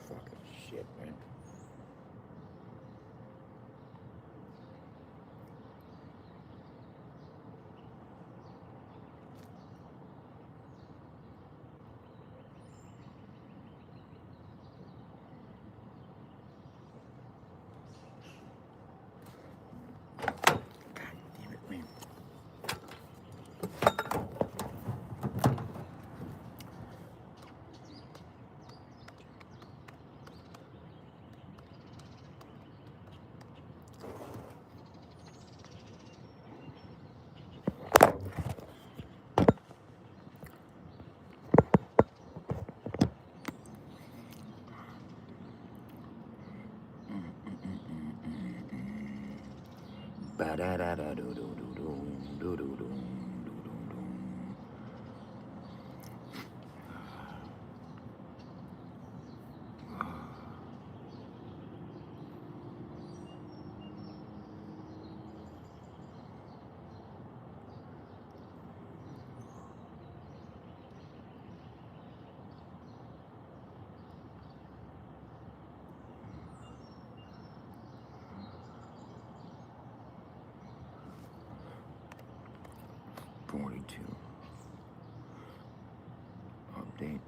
Fucking shit, man. God damn it, man. Ba da da da do do do do do do do. 42. Update.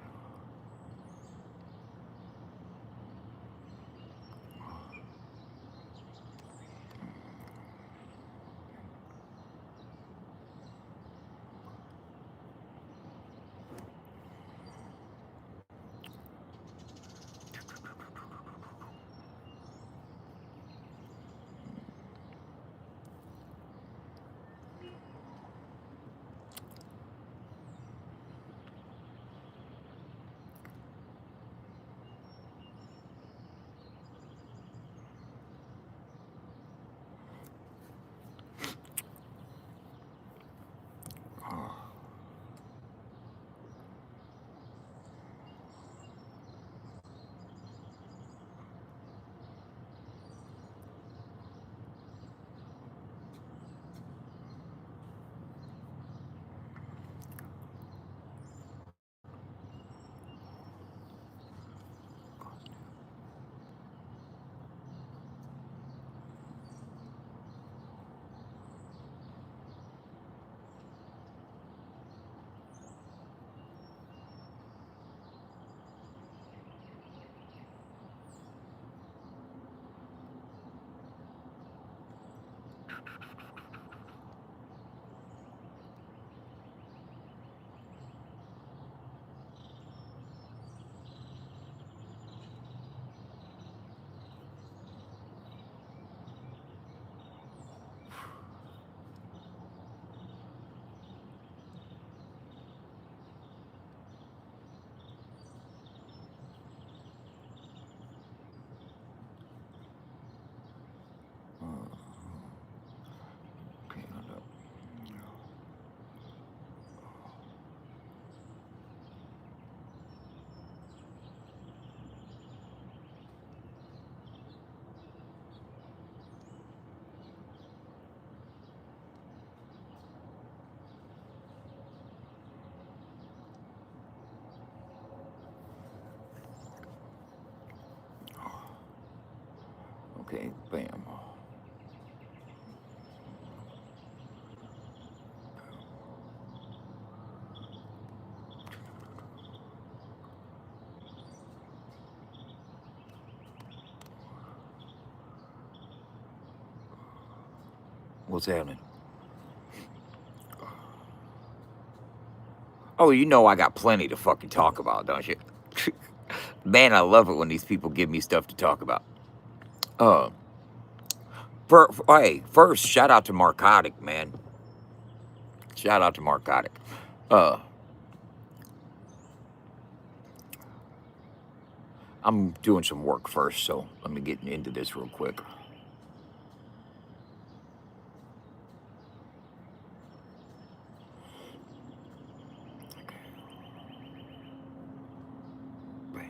Okay, hold up. Okay, bam. What's happening? Oh, you know I got plenty to fucking talk about, don't you? Man, I love it when these people give me stuff to talk about. Uh, hey, first, shout out to Marcotic, man. Shout out to Marcotic. Uh, I'm doing some work first, so let me get into this real quick. Bam.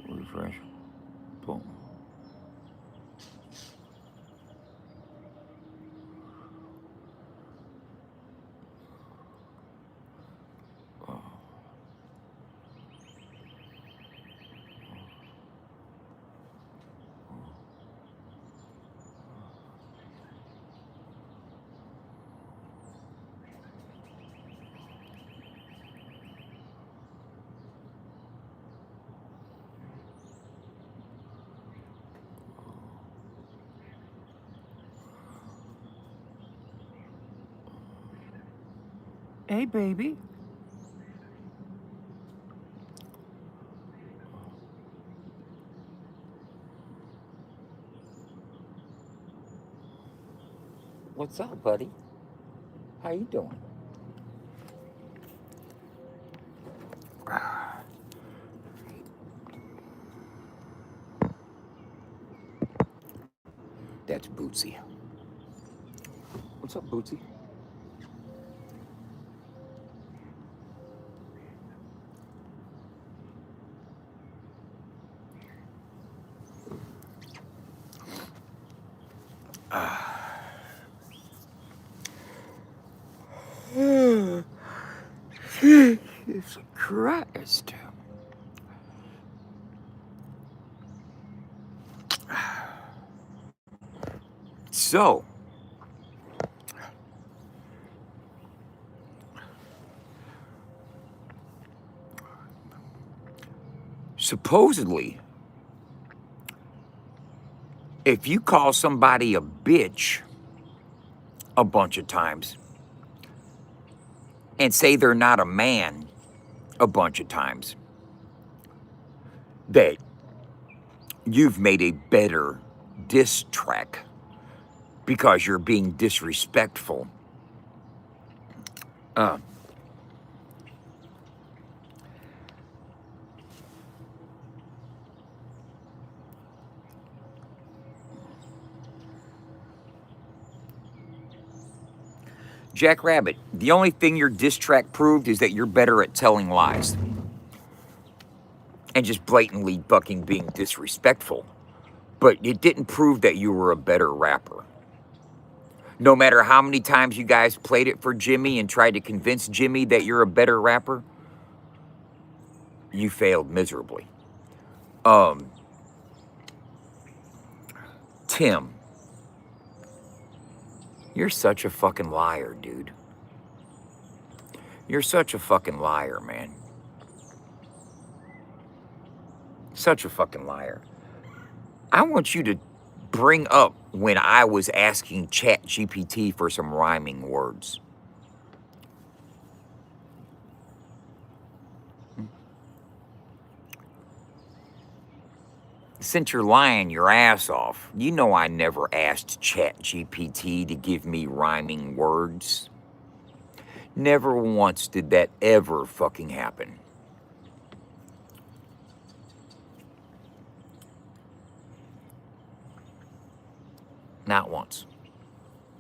Refresh. Boom. Hey, baby. What's up, buddy? How you doing? That's Bootsy. What's up, Bootsy? Jesus Christ. So, supposedly, if you call somebody a bitch a bunch of times and say they're not a man a bunch of times, that you've made a better diss track because you're being disrespectful. Uh, Jack Rabbit, the only thing your diss track proved is that you're better at telling lies and just blatantly fucking being disrespectful. But it didn't prove that you were a better rapper. No matter how many times you guys played it for Jimmy and tried to convince Jimmy that you're a better rapper, you failed miserably. Tim, you're such a fucking liar, dude. You're such a fucking liar, man. Such a fucking liar. I want you to bring up when I was asking ChatGPT for some rhyming words. Since you're lying your ass off, you know I never asked ChatGPT to give me rhyming words. Never once did that ever fucking happen. Not once.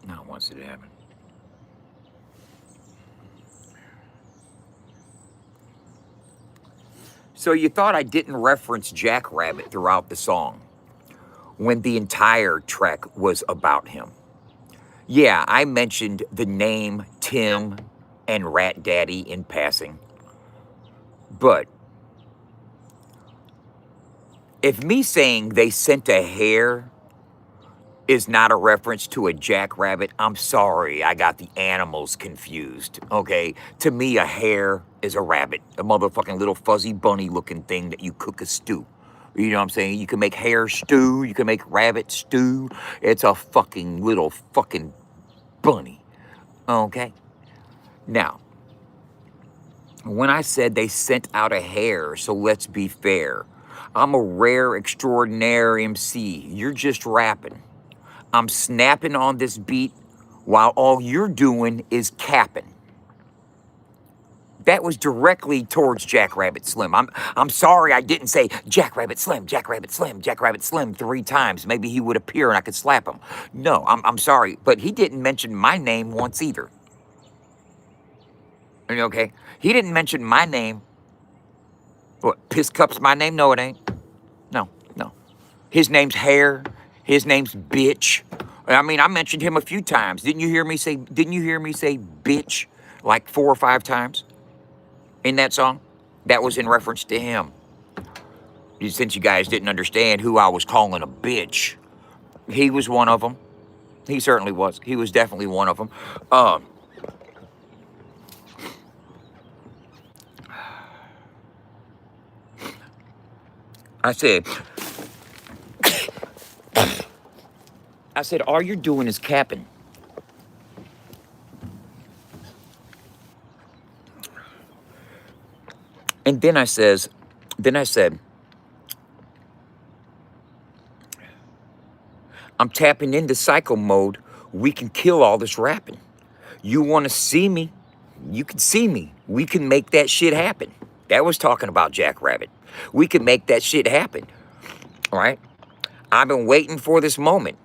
Not once did it happen. So you thought I didn't reference Jackrabbit throughout the song when the entire track was about him. Yeah, I mentioned the name Tim and Rat Daddy in passing. But if me saying they sent a hare is not a reference to a jackrabbit, I'm sorry, I got the animals confused, okay? To me, a hare is a rabbit, a motherfucking little fuzzy bunny looking thing that you cook a stew. You know what I'm saying? You can make hare stew, you can make rabbit stew. It's a fucking little fucking bunny, okay? Now, when I said they sent out a hare, so let's be fair. I'm a rare, extraordinary MC. You're just rapping. I'm snapping on this beat while all you're doing is capping. That was directly towards Jackrabbit Slim. I'm sorry I didn't say Jackrabbit Slim, Jackrabbit Slim, Jackrabbit Slim 3 times. Maybe he would appear and I could slap him. No, I'm sorry, but he didn't mention my name once either. Okay? He didn't mention my name. What, Piss Cup's my name? No, it ain't. No, no. His name's Hair. His name's Bitch. I mean, I mentioned him a few times. Didn't you hear me say bitch like 4 or 5 times in that song? That was in reference to him. Since you guys didn't understand who I was calling a bitch, he was one of them. He certainly was. He was definitely one of them. I said, all you're doing is capping. And then I said, I'm tapping into psycho mode. We can kill all this rapping. You want to see me? You can see me. We can make that shit happen. That was talking about Jackrabbit. We can make that shit happen. All right? I've been waiting for this moment.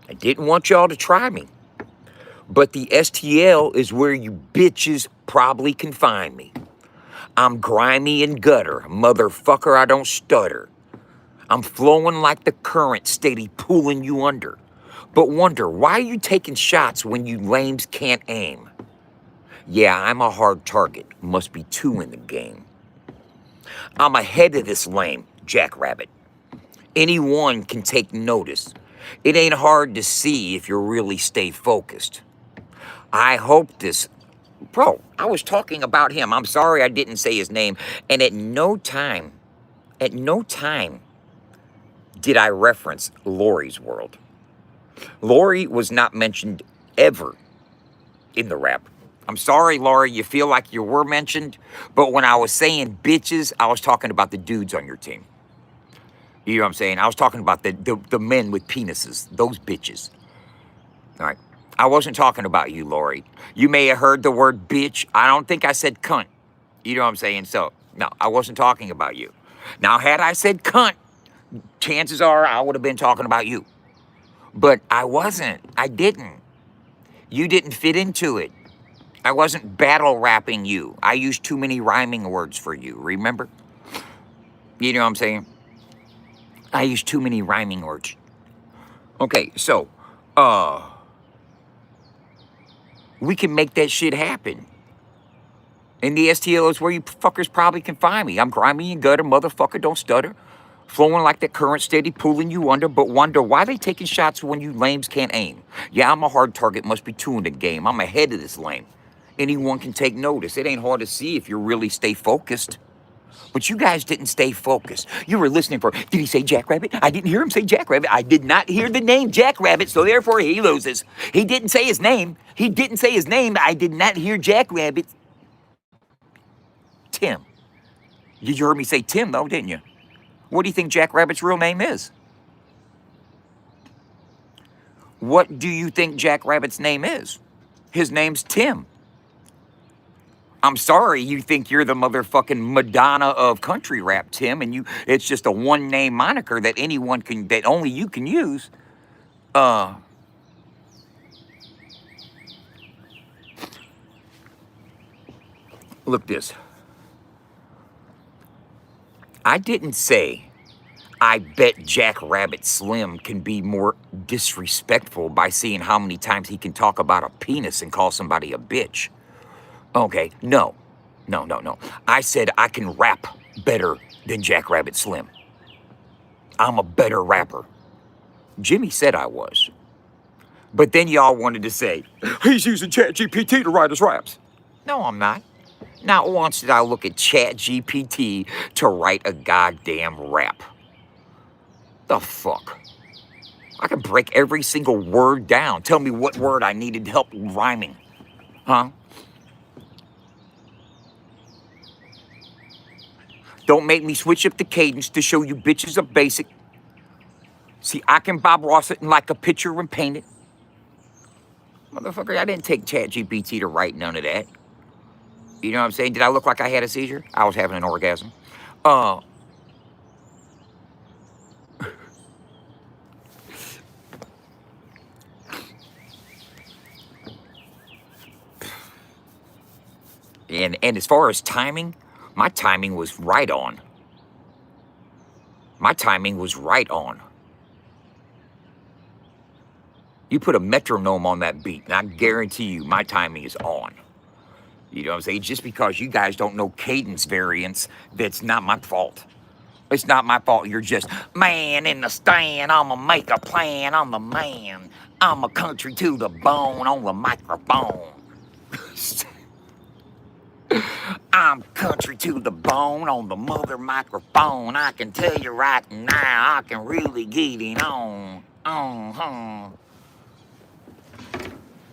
I didn't want y'all to try me. But the STL is where you bitches probably can find me. I'm grimy and gutter. Motherfucker, I don't stutter. I'm flowing like the current, steady pulling you under. But wonder, why are you taking shots when you lames can't aim? Yeah, I'm a hard target. Must be 2 in the game. I'm ahead of this lame, Jackrabbit. Anyone can take notice. It ain't hard to see if you really stay focused. I hope this... Bro, I was talking about him. I'm sorry I didn't say his name. And at no time did I reference Lori's world. Lori was not mentioned ever in the rap. I'm sorry, Lori, you feel like you were mentioned, but when I was saying bitches, I was talking about the dudes on your team. You know what I'm saying? I was talking about the men with penises, those bitches. All right. I wasn't talking about you, Lori. You may have heard the word bitch. I don't think I said cunt. You know what I'm saying? So, no, I wasn't talking about you. Now, had I said cunt, chances are I would have been talking about you. But I wasn't. I didn't. You didn't fit into it. I wasn't battle rapping you. I used too many rhyming words for you, remember? You know what I'm saying? I used too many rhyming words. Okay, so, we can make that shit happen. And the STL is where you fuckers probably can find me. I'm grimy and gutter, motherfucker, don't stutter. Flowing like the current, steady pulling you under, but wonder why they taking shots when you lames can't aim. Yeah, I'm a hard target, must be 2 in the game. I'm ahead of this lame. Anyone can take notice. It ain't hard to see if you really stay focused. But you guys didn't stay focused. You were listening for, did he say Jackrabbit? I didn't hear him say Jackrabbit. I did not hear the name Jackrabbit, so therefore he loses. He didn't say his name. He didn't say his name. I did not hear Jackrabbit. Tim. You heard me say Tim, though, didn't you? What do you think Jackrabbit's real name is? What do you think Jackrabbit's name is? His name's Tim. I'm sorry you think you're the motherfucking Madonna of country rap, Tim, and it's just a one-name moniker that that only you can use. Look this. I didn't say, I bet Jackrabbit Slim can be more disrespectful by seeing how many times he can talk about a penis and call somebody a bitch. Okay, no. I said I can rap better than Jackrabbit Slim. I'm a better rapper. Jimmy said I was. But then y'all wanted to say, he's using ChatGPT to write his raps. No, I'm not. Not once did I look at ChatGPT to write a goddamn rap. The fuck? I can break every single word down. Tell me what word I needed help rhyming. Huh? Don't make me switch up the cadence to show you bitches a basic. See, I can Bob Ross it like a picture and paint it. Motherfucker, I didn't take ChatGPT to write none of that. You know what I'm saying? Did I look like I had a seizure? I was having an orgasm. Uh, and as far as timing, my timing was right on. My timing was right on. You put a metronome on that beat, and I guarantee you my timing is on. You know what I'm saying? Just because you guys don't know cadence variants, that's not my fault. It's not my fault. You're just, man in the stand, I'ma make a plan, I'm the man. I'm a country to the bone on the microphone. I'm country to the bone on the mother microphone. I can tell you right now, I can really get it on. Uh-huh.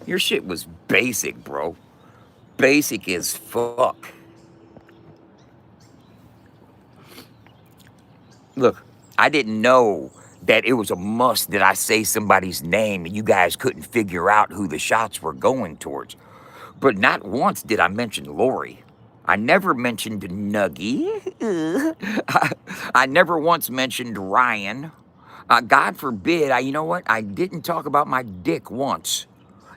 Your shit was basic, bro. Basic as fuck. Look, I didn't know that it was a must that I say somebody's name and you guys couldn't figure out who the shots were going towards. But not once did I mention Lori. I never mentioned Nuggy. I never once mentioned Ryan. God forbid, you know what? I didn't talk about my dick once.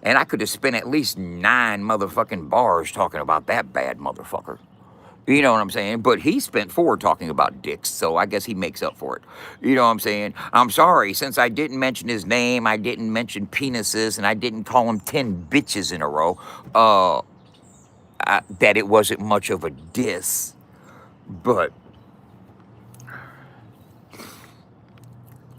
And I could have spent at least 9 motherfucking bars talking about that bad motherfucker. You know what I'm saying? But he spent 4 talking about dicks, so I guess he makes up for it. You know what I'm saying? I'm sorry, since I didn't mention his name, I didn't mention penises, and I didn't call him 10 bitches in a row, that it wasn't much of a diss. But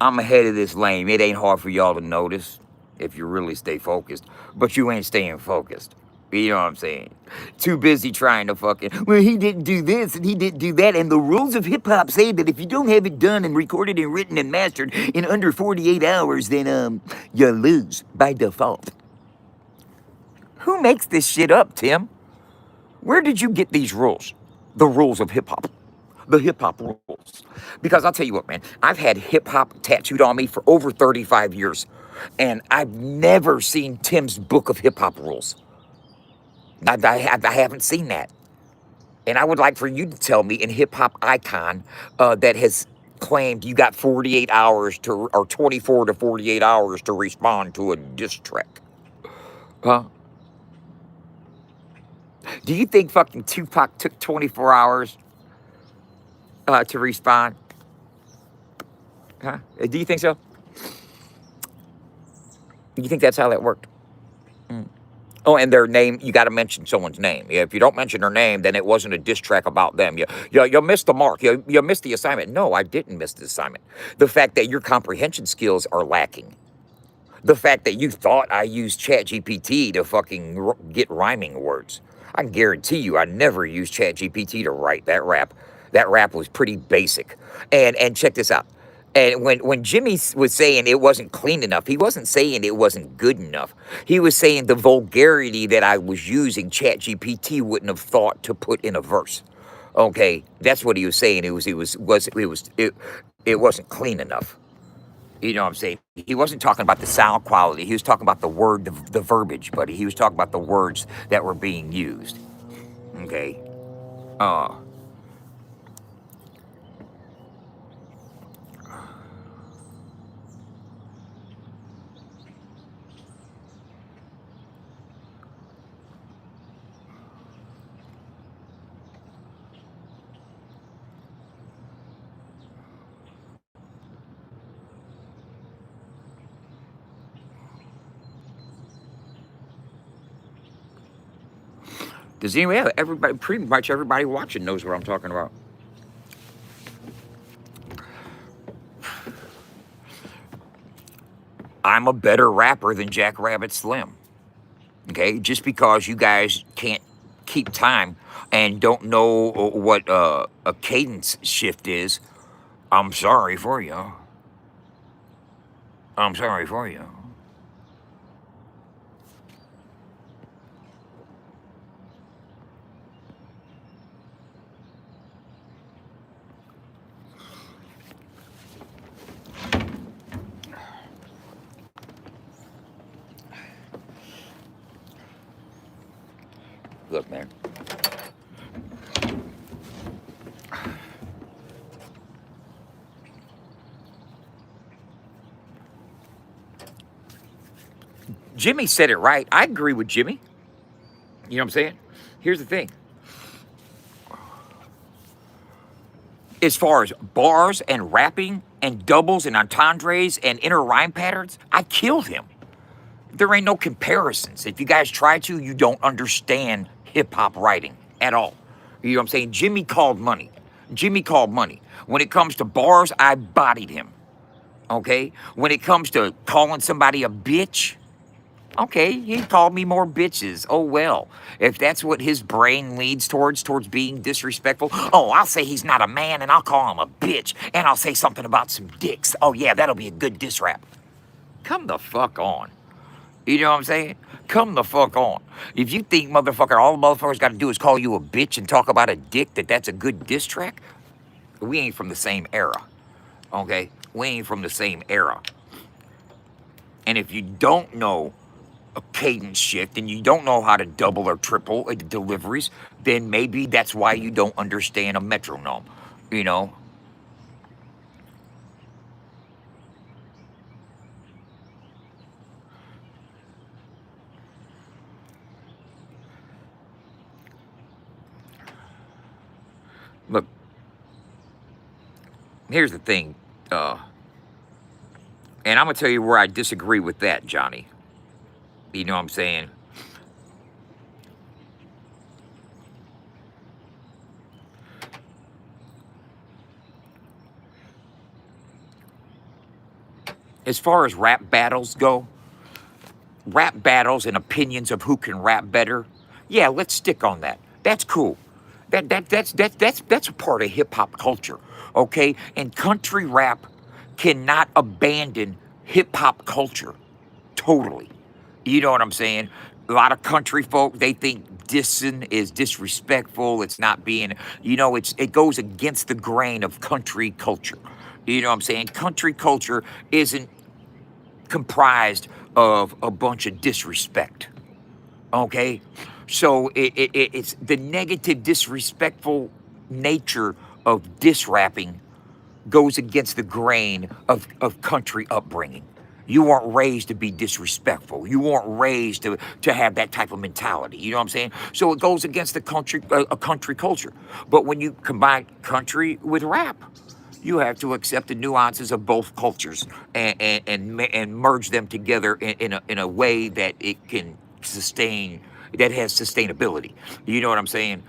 I'm ahead of this lane. It ain't hard for y'all to notice if you really stay focused, but you ain't staying focused. You know what I'm saying? Too busy trying to fucking, well, he didn't do this and he didn't do that. And the rules of hip hop say that if you don't have it done and recorded and written and mastered in under 48 hours, then you lose by default. Who makes this shit up, Tim? Where did you get these rules? The rules of hip hop. The hip hop rules. Because I'll tell you what, man, I've had hip hop tattooed on me for over 35 years, and I've never seen Tim's book of hip hop rules. I haven't seen that. And I would like for you to tell me, in hip hop icon that has claimed you got 48 hours to, or 24 to 48 hours to respond to a diss track. Huh? Do you think fucking Tupac took 24 hours to respond? Huh? Do you think so? You think that's how that worked? Oh, and their name, you got to mention someone's name. Yeah, if you don't mention their name, then it wasn't a diss track about them. You missed the mark. You missed the assignment. No, I didn't miss the assignment. The fact that your comprehension skills are lacking. The fact that you thought I used ChatGPT to fucking get rhyming words. I can guarantee you I never used ChatGPT to write that rap. That rap was pretty basic. And check this out. And when Jimmy was saying it wasn't clean enough, he wasn't saying it wasn't good enough. He was saying the vulgarity that I was using, ChatGPT wouldn't have thought to put in a verse. Okay, that's what he was saying. It wasn't clean enough. You know what I'm saying? He wasn't talking about the sound quality. He was talking about the word, the verbiage, buddy. He was talking about the words that were being used. Okay. Uh, does anybody, yeah, everybody, pretty much everybody watching knows what I'm talking about. I'm a better rapper than Jackrabbit Slim. Okay, just because you guys can't keep time and don't know what a cadence shift is, I'm sorry for you. I'm sorry for you. Look, man. Jimmy said it right. I agree with Jimmy. You know what I'm saying? Here's the thing. As far as bars and rapping and doubles and entendres and inner rhyme patterns, I killed him. There ain't no comparisons. If you guys try to, you don't understand hip hop writing at all. You know what I'm saying? Jimmy called money. Jimmy called money. When it comes to bars, I bodied him. Okay? When it comes to calling somebody a bitch, okay, he called me more bitches. Oh well. If that's what his brain leads towards being disrespectful, oh, I'll say he's not a man and I'll call him a bitch and I'll say something about some dicks. Oh yeah, that'll be a good diss rap. Come the fuck on. You know what I'm saying? Come the fuck on. If you think motherfucker, all the motherfuckers got to do is call you a bitch and talk about a dick, that's a good diss track, we ain't from the same era. Okay? We ain't from the same era. And if you don't know a cadence shift and you don't know how to double or triple the deliveries, then maybe that's why you don't understand a metronome. You know? Look, here's the thing. And I'm going to tell you where I disagree with that, Johnny. You know what I'm saying? As far as rap battles go, rap battles and opinions of who can rap better, yeah, let's stick on that. That's cool. That's a part of hip hop culture, okay? And country rap cannot abandon hip hop culture totally. You know what I'm saying? A lot of country folk, they think dissing is disrespectful. It's not being, it goes against the grain of country culture. You know what I'm saying? Country culture isn't comprised of a bunch of disrespect. Okay? So it's the negative, disrespectful nature of diss rapping goes against the grain of country upbringing. You weren't raised to be disrespectful. You weren't raised to have that type of mentality. You know what I'm saying? So it goes against the country a country culture. But when you combine country with rap, you have to accept the nuances of both cultures and merge them together in a way that it can sustain, that has sustainability. You know what I'm saying?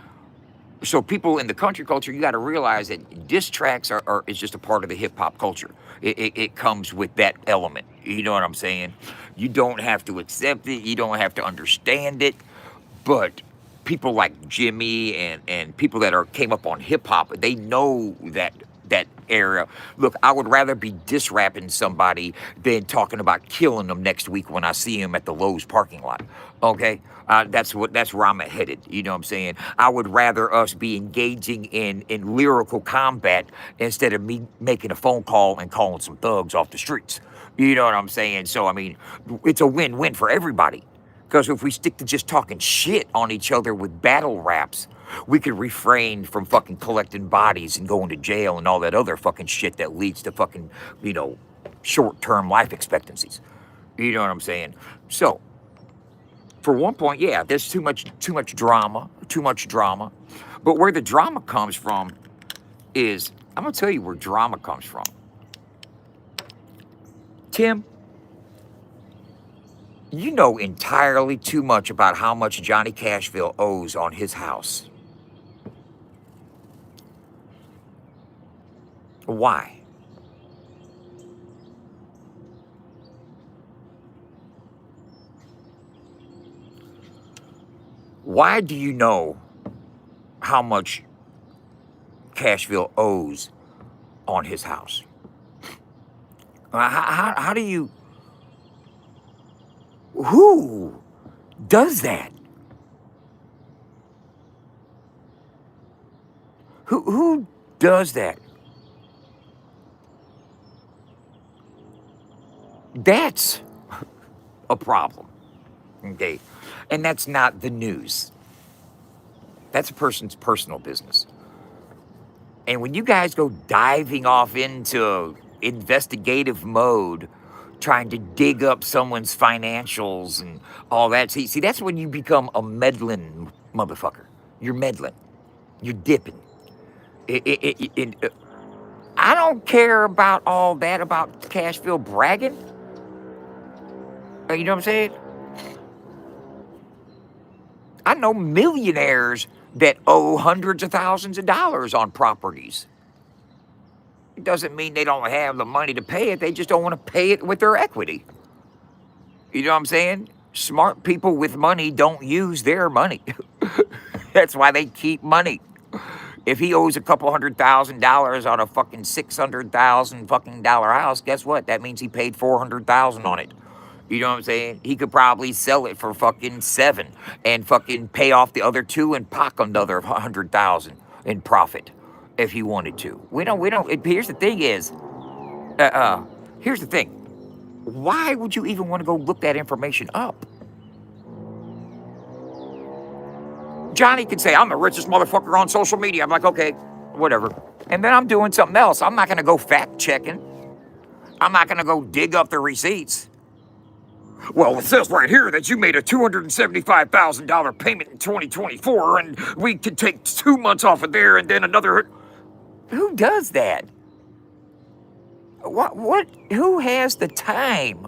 So people in the country culture, you got to realize that diss tracks is just a part of the hip hop culture. It comes with that element. You know what I'm saying? You don't have to accept it. You don't have to understand it. But people like Jimmy and people that came up on hip hop, they know that era. Look, I would rather be diss rapping somebody than talking about killing them next week when I see him at the Lowe's parking lot. Okay, that's where I'm headed. You know what I'm saying? I would rather us be engaging in lyrical combat instead of me making a phone call and calling some thugs off the streets. You know what I'm saying? So I mean, it's a win-win for everybody. Because if we stick to just talking shit on each other with battle raps, we could refrain from fucking collecting bodies and going to jail and all that other fucking shit that leads to fucking, short-term life expectancies. You know what I'm saying? So, for one point, yeah, there's too much drama, too much drama. But where the drama comes from is, I'm gonna tell you where drama comes from. Tim, you know entirely too much about how much Johnny Cashville owes on his house. Why? Why do you know how much Cashville owes on his house? How do you... Who does that? Who does that? That's a problem. Okay? And that's not the news. That's a person's personal business. And when you guys go diving off into investigative mode, trying to dig up someone's financials and all that, see, that's when you become a meddling motherfucker. You're meddling. You're dipping. I don't care about all that about Cashville bragging. You know what I'm saying? I know millionaires that owe hundreds of thousands of dollars on properties. It doesn't mean they don't have the money to pay it. They just don't want to pay it with their equity. You know what I'm saying? Smart people with money don't use their money. That's why they keep money. If he owes a couple $100,000 on a fucking $600,000 fucking dollar house, guess what? That means he paid $400,000 on it. You know what I'm saying? He could probably sell it for fucking $7 and fucking pay off the other 2 and pock another $100,000 in profit if he wanted to. We don't. Here's the thing is, here's the thing. Why would you even want to go look that information up? Johnny could say, I'm the richest motherfucker on social media. I'm like, okay, whatever. And then I'm doing something else. I'm not going to go fact checking. I'm not going to go dig up the receipts. Well, it says right here that you made a $275,000 payment in 2024, and we could take 2 months off of there and then another. Who does that? What? Who has the time?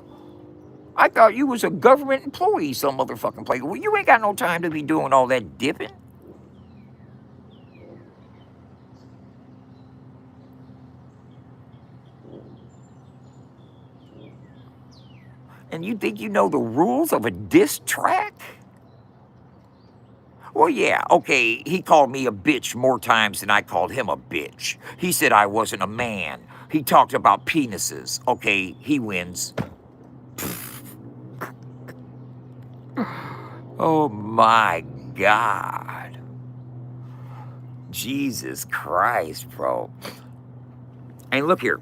I thought you was a government employee, some motherfucking place. Well, you ain't got no time to be doing all that dipping. And you think you know the rules of a diss track? Well, yeah, okay, he called me a bitch more times than I called him a bitch. He said I wasn't a man. He talked about penises. Okay, he wins. Oh my God. Jesus Christ, bro. And look here.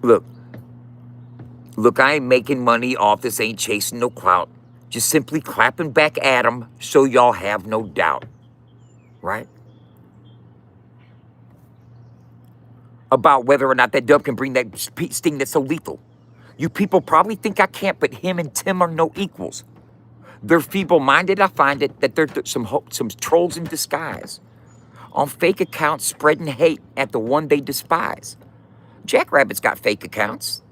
Look, I ain't making money off this, ain't chasing no clout. Just simply clapping back at him so y'all have no doubt. Right? About whether or not that dub can bring that sting that's so lethal. You people probably think I can't, but him and Tim are no equals. They're feeble-minded, I find it, that they're some trolls in disguise. On fake accounts spreading hate at the one they despise. Jackrabbit's got fake accounts.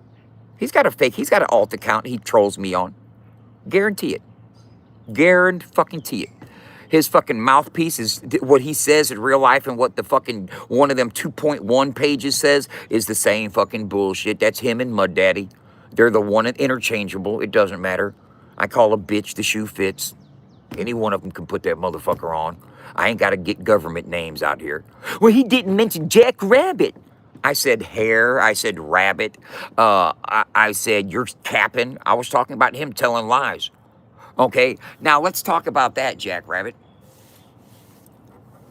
He's got an alt account he trolls me on. Guarantee it. Guarantee it. His fucking mouthpiece is what he says in real life, and what the fucking one of them 2.1 pages says is the same fucking bullshit. That's him and Mud Daddy. They're the one and interchangeable. It doesn't matter. I call a bitch, the shoe fits. Any one of them can put that motherfucker on. I ain't got to get government names out here. Well, he didn't mention Jack Rabbit. I said hare. I said rabbit. I said you're capping. I was talking about him telling lies. Okay, now let's talk about that, Jack Rabbit.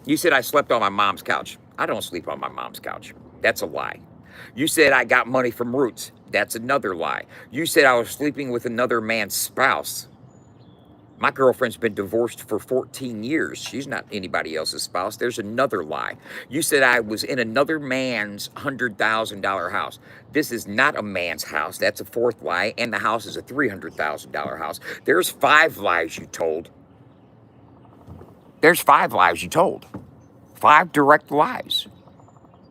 You said I slept on my mom's couch. I don't sleep on my mom's couch. That's a lie. You said I got money from Roots. That's another lie. You said I was sleeping with another man's spouse. My girlfriend's been divorced for 14 years. She's not anybody else's spouse. There's another lie. You said I was in another man's $100,000 house. This is not a man's house. That's a fourth lie. And the house is a $300,000 house. There's 5 lies you told. There's 5 lies you told. 5 direct lies.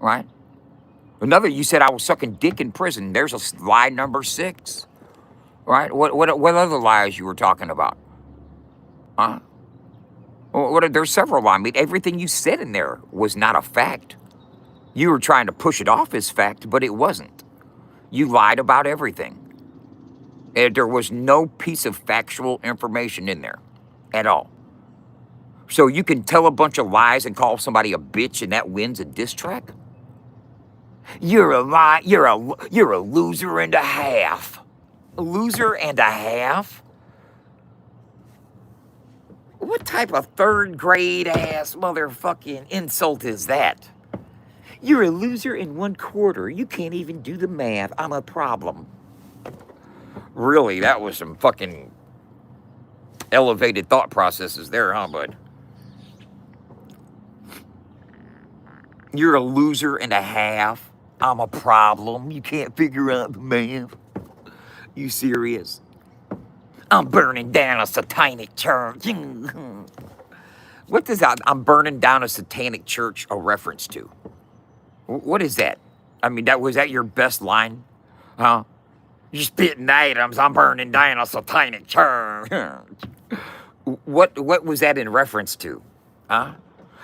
Right? Another, you said I was sucking dick in prison. There's a lie number 6. Right? What other lies you were talking about? Huh? There's several. I mean, everything you said in there was not a fact. You were trying to push it off as fact, but it wasn't. You lied about everything. And there was no piece of factual information in there at all. So you can tell a bunch of lies and call somebody a bitch, and that wins a diss track? You're a lie. You're a loser and a half. A loser and a half? What type of 3rd grade ass motherfucking insult is that? You're a loser in 1/4. You can't even do the math. I'm a problem. Really, that was some fucking elevated thought processes there, huh, bud? You're a loser and a half. I'm a problem. You can't figure out the math. You serious? I'm burning down a satanic church. What does that, I'm burning down a satanic church a reference to? What is that? I mean, was that your best line? Huh? You're spitting items. I'm burning down a satanic church. What was that in reference to? Huh?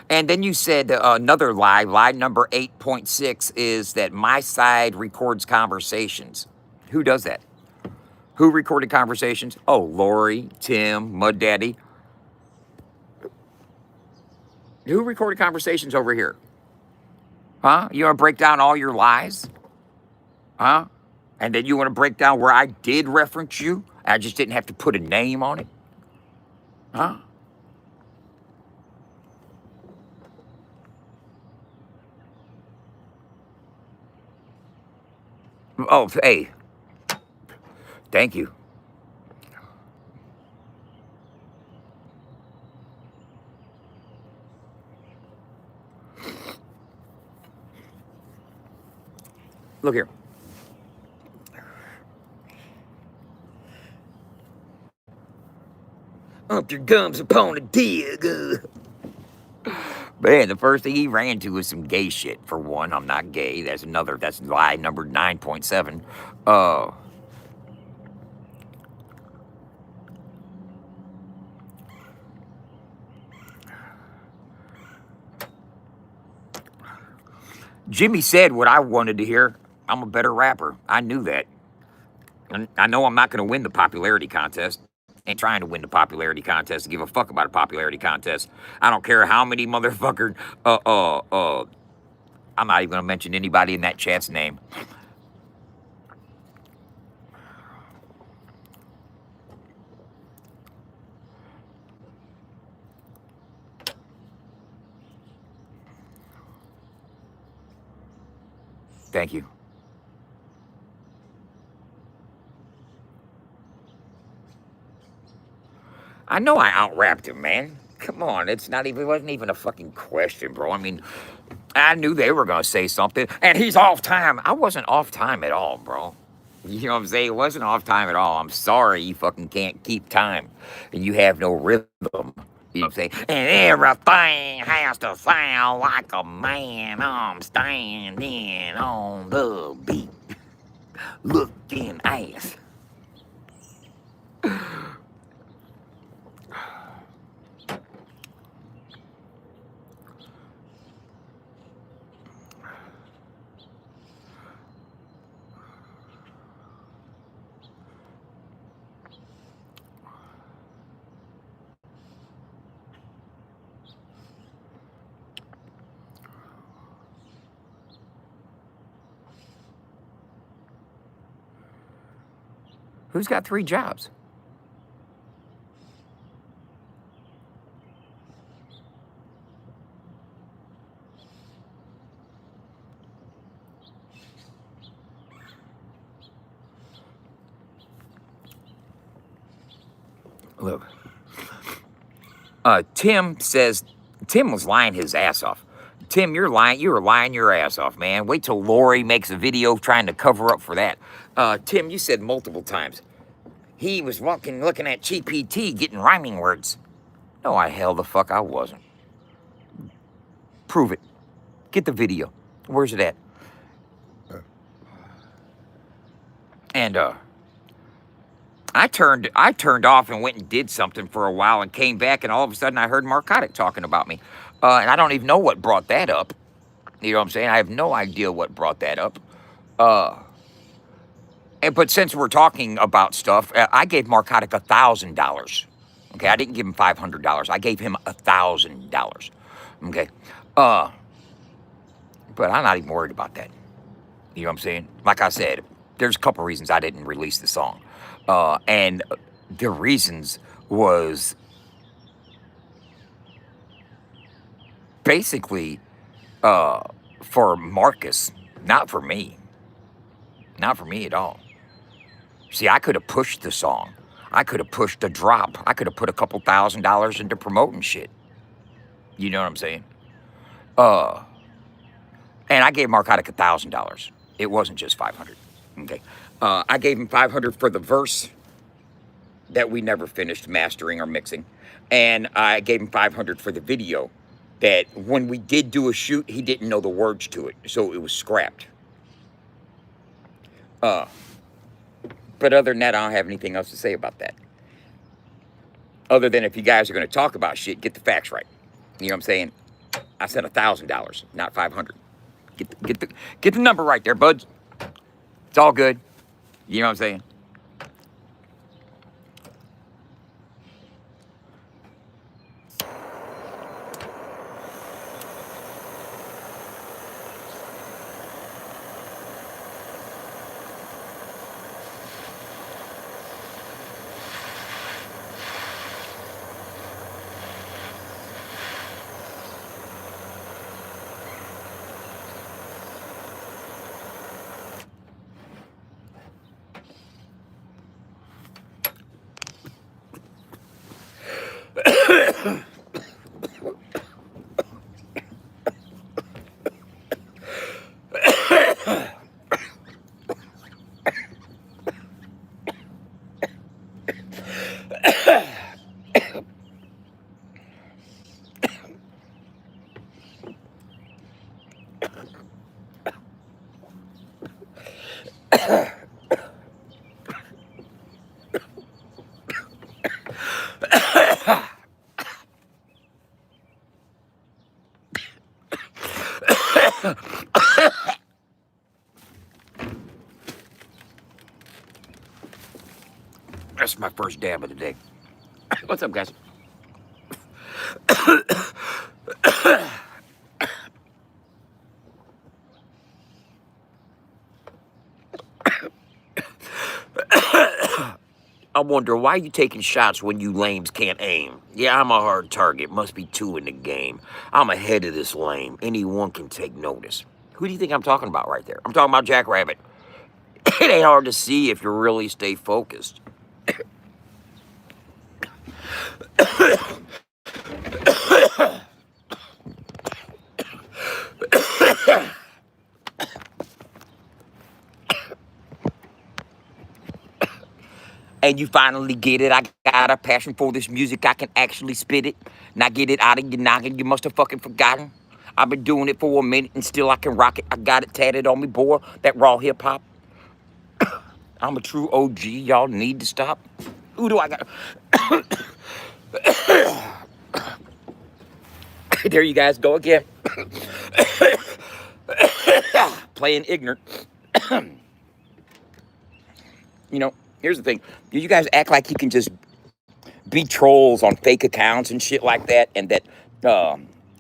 And then you said another lie number 8.6 is that my side records conversations. Who does that? Who recorded conversations? Oh, Lori, Tim, Mud Daddy. Who recorded conversations over here? Huh? You want to break down all your lies? Huh? And then you want to break down where I did reference you? I just didn't have to put a name on it? Huh? Oh, hey, thank you. Look here. Up your gums upon a dig. Man, the first thing he ran to was some gay shit. For one, I'm not gay. That's lie number 9.7. Uh, Jimmy said what I wanted to hear. I'm a better rapper. I knew that. And I know I'm not going to win the popularity contest. Ain't trying to win the popularity contest to give a fuck about a popularity contest. I don't care how many motherfucker. I'm not even going to mention anybody in that chat's name. Thank you. I know I out-rapped him, man. Come on, it wasn't even a fucking question, bro. I mean, I knew they were gonna say something, and he's off time. I wasn't off time at all, bro. You know what I'm saying? It wasn't off time at all. I'm sorry you fucking can't keep time, and you have no rhythm. You know what I'm saying? And everything has to sound like a man. I'm standing on the beat, looking ass. Who's got 3 jobs? Look. Tim was lying his ass off. Tim, you're lying. You were lying your ass off, man. Wait till Lori makes a video trying to cover up for that. Tim, you said multiple times he was looking at GPT, getting rhyming words. No, hell the fuck I wasn't. Prove it. Get the video. Where's it at? And I turned off and went and did something for a while and came back, and all of a sudden I heard Marcotic talking about me. And I don't even know what brought that up. You know what I'm saying? I have no idea what brought that up. But since we're talking about stuff, I gave Marcotic $1,000. Okay, I didn't give him $500. I gave him $1,000. Okay, but I'm not even worried about that. You know what I'm saying? Like I said, there's a couple reasons I didn't release the song, and the reasons was basically for Marcus, not for me. Not for me at all. See, I could have pushed the song. I could have pushed the drop. I could have put a couple $1,000 into promoting shit. You know what I'm saying? And I gave Marcotic $1,000. It wasn't just 500. Okay. I gave him 500 for the verse that we never finished mastering or mixing, and I gave him 500 for the video that when we did do a shoot, he didn't know the words to it, so it was scrapped. But other than that, I don't have anything else to say about that. Other than if you guys are going to talk about shit, get the facts right. You know what I'm saying? I said $1,000, not 500. Get the number right there, buds. It's all good. You know what I'm saying? That's my first dab of the day. What's up, guys? I wonder why you taking shots when you lames can't aim. Yeah, I'm a hard target. Must be two in the game. I'm ahead of this lame. Anyone can take notice. Who do you think I'm talking about right there? I'm talking about Jackrabbit. It ain't hard to see if you really stay focused. And you finally get it. I got a passion for this music. I can actually spit it. And I get it out of your noggin. You must have fucking forgotten. I've been doing it for a minute and still I can rock it. I got it tatted on me, boy. That raw hip hop. I'm a true OG. Y'all need to stop. Who do I got? There you guys go again. Playing ignorant. You know, here's the thing. You guys act like you can just be trolls on fake accounts and shit like that, and that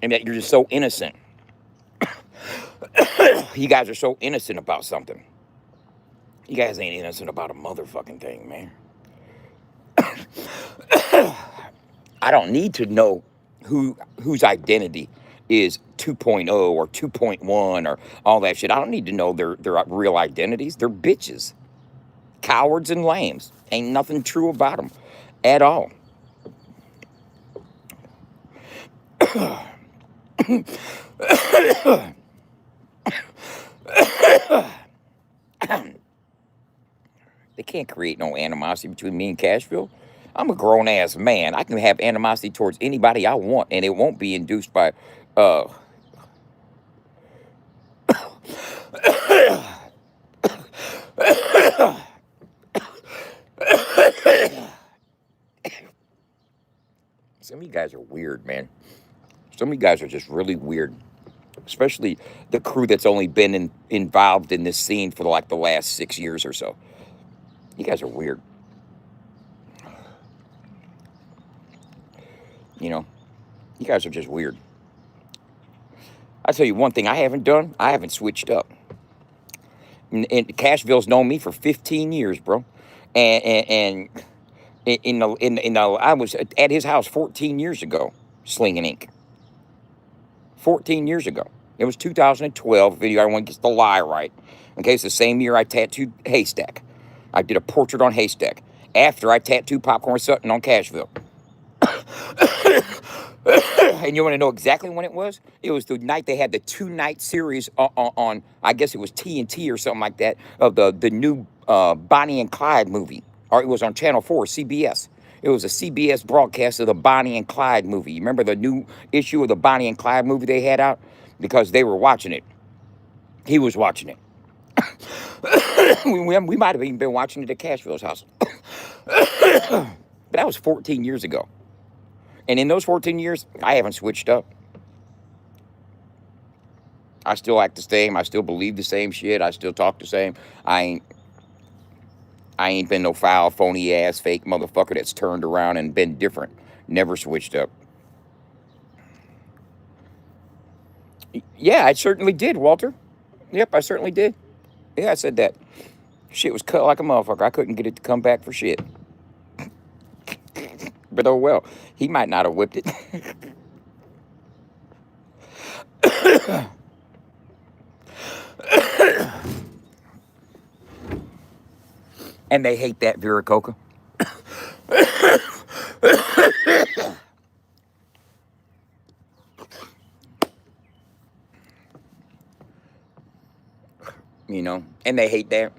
you're just so innocent. You guys are so innocent about something. You guys ain't innocent about a motherfucking thing, man. I don't need to know whose identity is 2.0 or 2.1 or all that shit. I don't need to know their real identities. They're bitches. Cowards and lames. Ain't nothing true about them at all. They can't create no animosity between me and Cashville. I'm a grown-ass man. I can have animosity towards anybody I want, and it won't be induced by, Some of you guys are weird, man. Some of you guys are just really weird. Especially the crew that's only been involved in this scene for like the last 6 years or so. You guys are weird. You know, you guys are just weird. I'll tell you one thing I haven't done. I haven't switched up. And Cashville's known me for 15 years, bro. And I was at his house 14 years ago, slinging ink. 14 years ago. It was 2012 video. Everyone gets the lie right. Okay, it's the same year I tattooed Haystack. I did a portrait on Haystack after I tattooed Popcorn Sutton on Cashville. And you want to know exactly when it was? It was the night they had the 2-night series on I guess it was TNT or something like that, of the new Bonnie and Clyde movie. Or it was on Channel 4, CBS. It was a CBS broadcast of the Bonnie and Clyde movie. You remember the new issue of the Bonnie and Clyde movie they had out? Because they were watching it. He was watching it. we might have even been watching it at Cashville's house. But that was 14 years ago. And in those 14 years, I haven't switched up. I still act the same. I still believe the same shit. I still talk the same. I ain't been no foul, phony ass, fake motherfucker that's turned around and been different. Never switched up. Yeah, I certainly did, Walter. Yep, I certainly did. Yeah, I said that. Shit was cut like a motherfucker. I couldn't get it to come back for shit. But oh well, he might not have whipped it. And they hate that Viracocha. You know, and they hate that.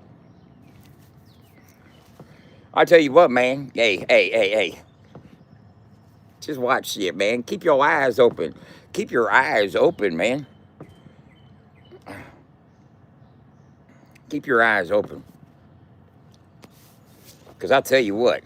I tell you what, man. Hey. Just watch shit, man. Keep your eyes open. Keep your eyes open, man. Keep your eyes open. Because I'll tell you what,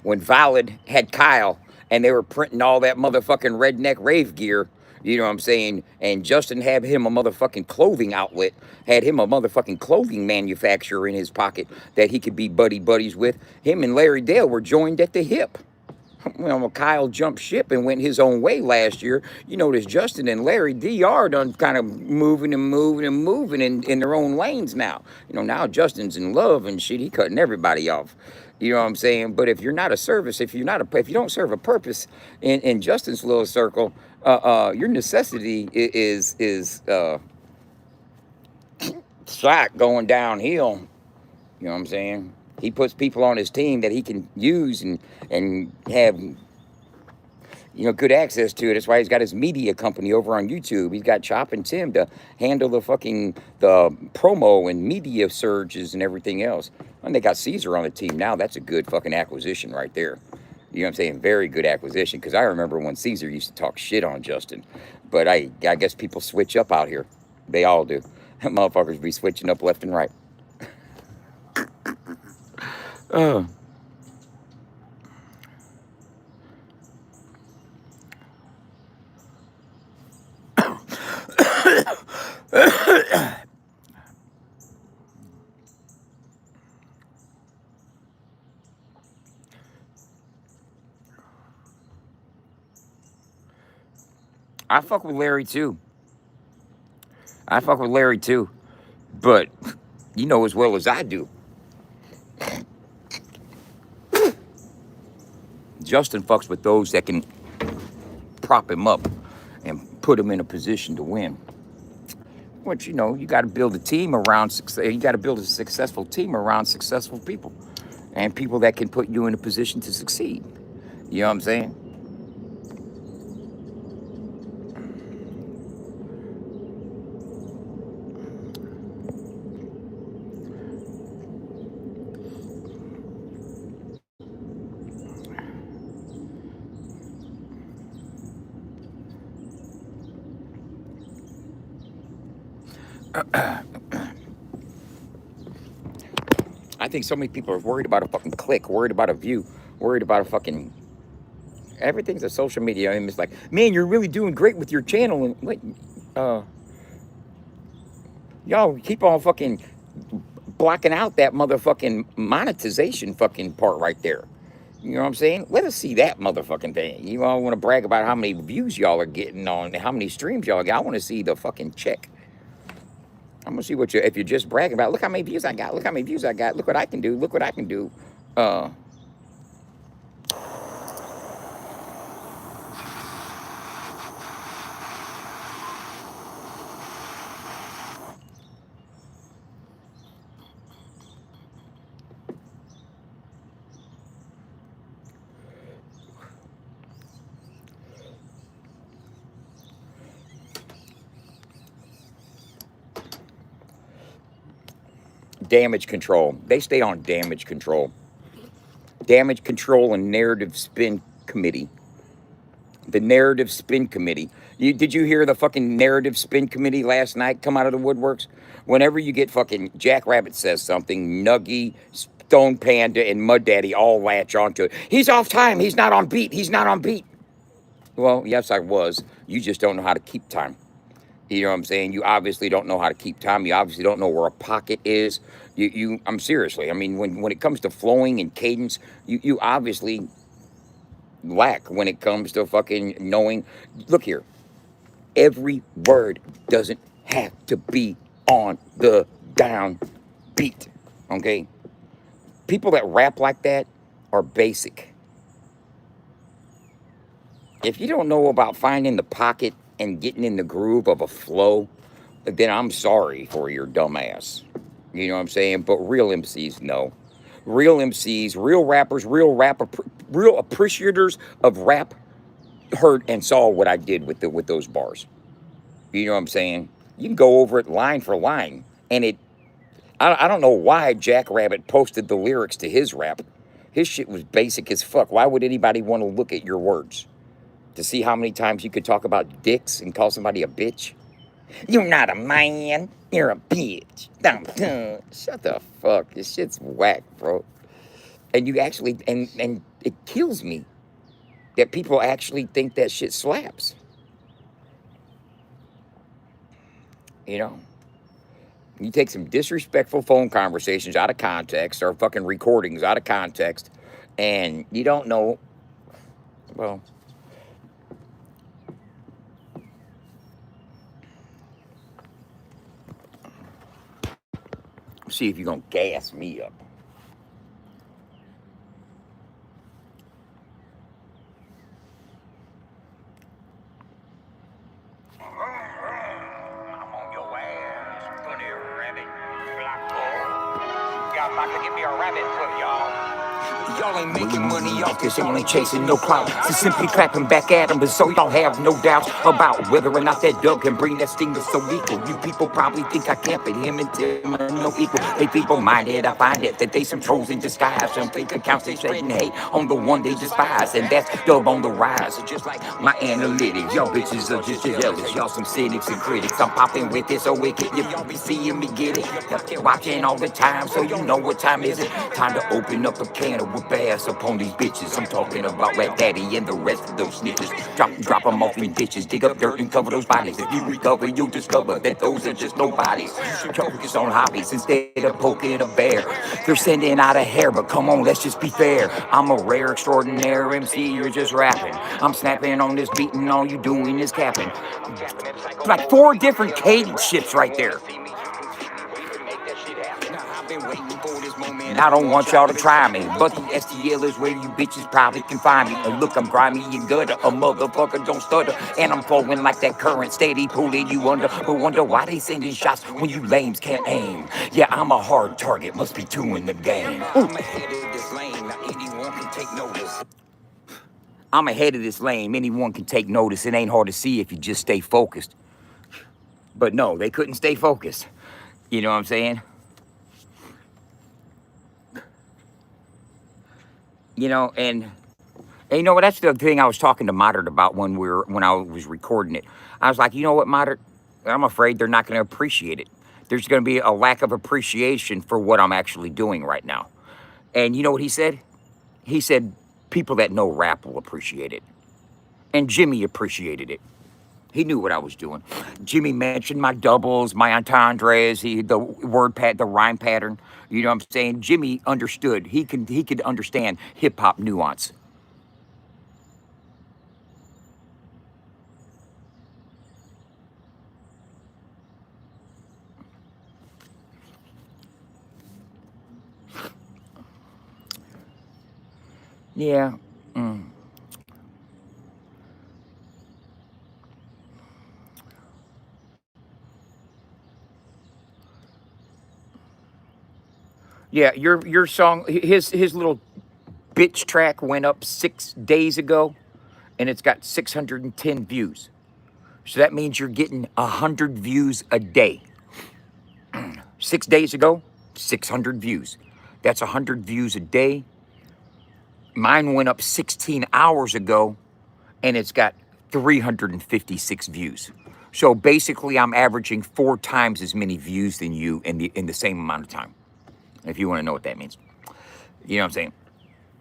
when Violet had Kyle and they were printing all that motherfucking redneck rave gear, you know what I'm saying? And Justin had him a motherfucking clothing outlet, had him a motherfucking clothing manufacturer in his pocket that he could be buddies with. Him and Larry Dale were joined at the hip. Well, Kyle jumped ship and went his own way last year. You notice Justin and Larry DR done kind of moving in their own lanes now. You know, now Justin's in love and shit. He cutting everybody off. You know what I'm saying? But if you're not a service, if you don't serve a purpose in Justin's little circle, your necessity is slack going downhill. You know what I'm saying? He puts people on his team that he can use and have, you know, good access to it. That's why he's got his media company over on YouTube. He's got Chop and Tim to handle the promo and media surges and everything else. And they got Caesar on the team now. That's a good fucking acquisition right there. You know what I'm saying? Very good acquisition. Because I remember when Caesar used to talk shit on Justin. But I guess people switch up out here. They all do. Motherfuckers be switching up left and right. I fuck with Larry too. But you know as well as I do, Justin fucks with those that can prop him up and put him in a position to win. Which, you know, you got to build a team around success. You got to build a successful team around successful people and people that can put you in a position to succeed. You know what I'm saying? I think so many people are worried about a fucking click, worried about a view, worried about a fucking... Everything's a social media. And it's like, man, you're really doing great with your channel. And wait, y'all keep on fucking blocking out that motherfucking monetization fucking part right there. You know what I'm saying? Let us see that motherfucking thing. You all want to brag about how many views y'all are getting on, how many streams y'all get. I want to see the fucking check. I'm gonna see what you, if you're just bragging about, look how many views I got, look how many views I got, look what I can do, look what I can do. Damage control. They stay on damage control. Damage control and narrative spin committee. The narrative spin committee. Did you hear the fucking narrative spin committee last night come out of the woodworks? Whenever you get fucking Jackrabbit says something, Nuggy, Stone Panda, and Mud Daddy all latch onto it. He's off time. He's not on beat. He's not on beat. Well, yes, I was. You just don't know how to keep time. You know what I'm saying? You obviously don't know how to keep time. You obviously don't know where a pocket is. I'm seriously. I mean, when it comes to flowing and cadence, you obviously lack when it comes to fucking knowing. Look here, every word doesn't have to be on the down beat. Okay, people that rap like that are basic. If you don't know about finding the pocket and getting in the groove of a flow, then I'm sorry for your dumb ass. You know what I'm saying? But real MCs know. Real MCs, real rappers, real appreciators of rap heard and saw what I did with those bars. You know what I'm saying? You can go over it line for line, and I don't know why Jackrabbit posted the lyrics to his rap. His shit was basic as fuck. Why would anybody want to look at your words to see how many times you could talk about dicks and call somebody a bitch? You're not a man. You're a bitch. Shut the fuck. This shit's whack, bro. And you actually, and it kills me that people actually think that shit slaps. You know? You take some disrespectful phone conversations out of context or fucking recordings out of context, and you don't know, well, see if you're gonna gas me up. I'm on your ass, bunny rabbit, black hole. Y'all about to give me a rabbit foot, y'all. Y'all ain't making money off this, y'all ain't chasing no clout. So simply clapping back at them, but so y'all have no doubts about whether or not that dog can bring that sting that's so equal. You people probably think I can't, but him and Tim are no equal. They feeble-minded, I find it that they some trolls in disguise. Some fake accounts they spreading hate on the one they despise, and that's dub on the rise. So just like my analytics, y'all bitches are just jealous. Y'all some cynics and critics. I'm popping with it so wicked, if y'all be seeing me get it. Watching all the time, so you know what time is it. Time to open up a can of whoop ass upon these bitches. I'm talking about Rat Daddy and the rest of those snitches. Drop them off in ditches, dig up dirt and cover those bodies. If you recover, you'll discover that those are just no bodies. Focus on hobbies instead of poking a bear. They're sending out a hair, but come on, let's just be fair. I'm a rare, extraordinary MC, you're just rapping. I'm snapping on this beat and all you doing is capping. Like 4 different cadence shifts right there. And I don't want y'all to try me, but the STL is where you bitches probably can find me. And look, I'm grimy and gutter, a motherfucker don't stutter. And I'm flowing like that current, steady pulling you under. But wonder why they sending shots when you lames can't aim. Yeah, I'm a hard target, must be 2 in the game. I'm ahead of this lane, now anyone can take notice. I'm ahead of this lane, anyone can take notice. It ain't hard to see if you just stay focused. But no, they couldn't stay focused. You know what I'm saying? You know, and you know what? That's the thing I was talking to Moderate about when I was recording it. I was like, you know what, Moderate? I'm afraid they're not going to appreciate it. There's going to be a lack of appreciation for what I'm actually doing right now. And you know what he said? He said people that know rap will appreciate it. And Jimmy appreciated it. He knew what I was doing. Jimmy mentioned my doubles, my entendres, the rhyme pattern. You know what I'm saying? Jimmy understood. He could understand hip hop nuance. Yeah. Yeah, your song, his little bitch track went up 6 days ago, and it's got 610 views. So that means you're getting 100 views a day. 6 days ago, 600 views. That's 100 views a day. Mine went up 16 hours ago, and it's got 356 views. So basically, I'm averaging 4 times as many views than you in the same amount of time. If you want to know what that means, you know what I'm saying.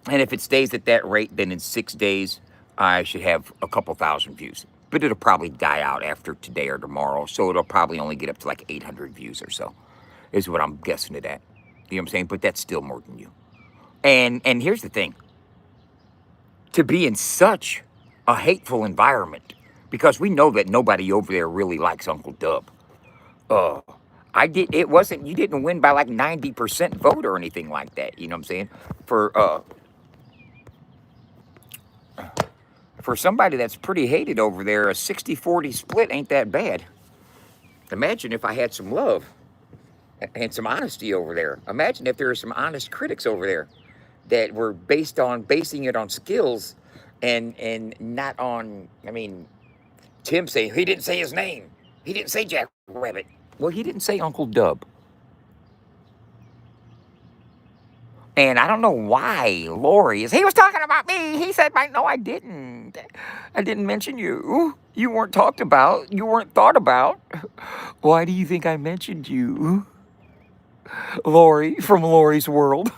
And if it stays at that rate, then in 6 days, I should have a couple thousand views. But it'll probably die out after today or tomorrow. So it'll probably only get up to like 800 views or so, is what I'm guessing it at. You know what I'm saying? But that's still more than you. And here's the thing. To be in such a hateful environment, because we know that nobody over there really likes Uncle Dub. It wasn't, you didn't win by like 90% vote or anything like that. You know what I'm saying? For somebody that's pretty hated over there, a 60-40 split ain't that bad. Imagine if I had some love and some honesty over there. Imagine if there were some honest critics over there that were basing it on skills and not on, I mean, Tim saying, he didn't say his name. He didn't say Jack Rabbit. Well, he didn't say Uncle Dub. And I don't know why Lori is, he was talking about me. He said, no, I didn't. I didn't mention you. You weren't talked about. You weren't thought about. Why do you think I mentioned you? Lori from Lori's World.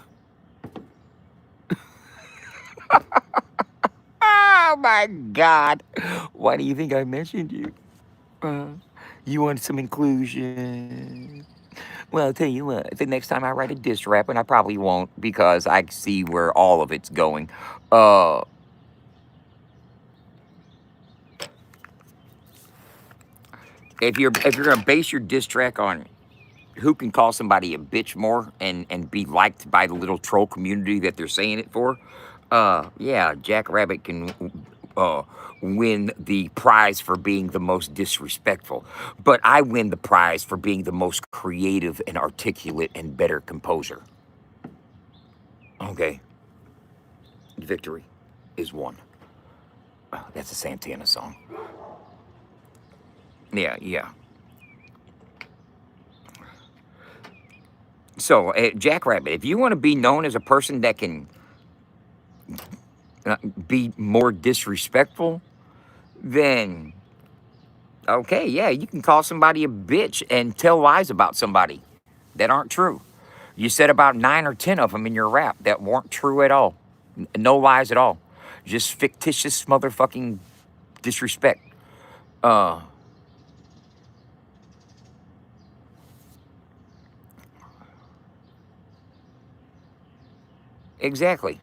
Oh my God. Why do you think I mentioned you? You want some inclusion? Well, I'll tell you what, the next time I write a diss rap, and I probably won't because I see where all of it's going. If you're gonna base your diss track on who can call somebody a bitch more and be liked by the little troll community that they're saying it for, yeah, Jack Rabbit can win the prize for being the most disrespectful. But I win the prize for being the most creative and articulate and better composer. Okay. Victory is won. That's a Santana song. Yeah. So, Jack Rabbit, if you want to be known as a person that can be more disrespectful, then, okay, yeah, you can call somebody a bitch and tell lies about somebody that aren't true. You said about 9 or 10 of them in your rap that weren't true at all. No lies at all. Just fictitious motherfucking disrespect. Exactly.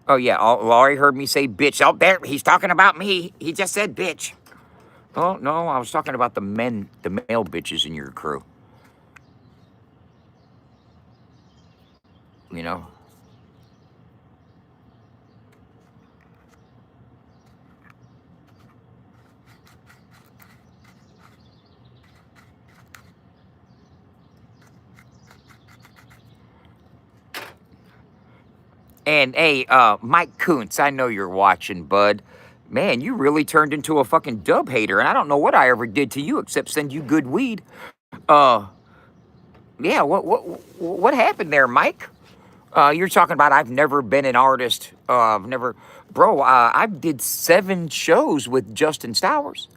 Oh, yeah, Laurie heard me say bitch. Oh, there, he's talking about me. He just said bitch. Oh, no, I was talking about the male bitches in your crew. You know? And, hey, Mike Kuntz, I know you're watching, bud. Man, you really turned into a fucking dub hater, and I don't know what I ever did to you except send you good weed. Yeah, what happened there, Mike? You're talking about I've never been an artist. I've never, bro. I did 7 shows with Justin Stowers.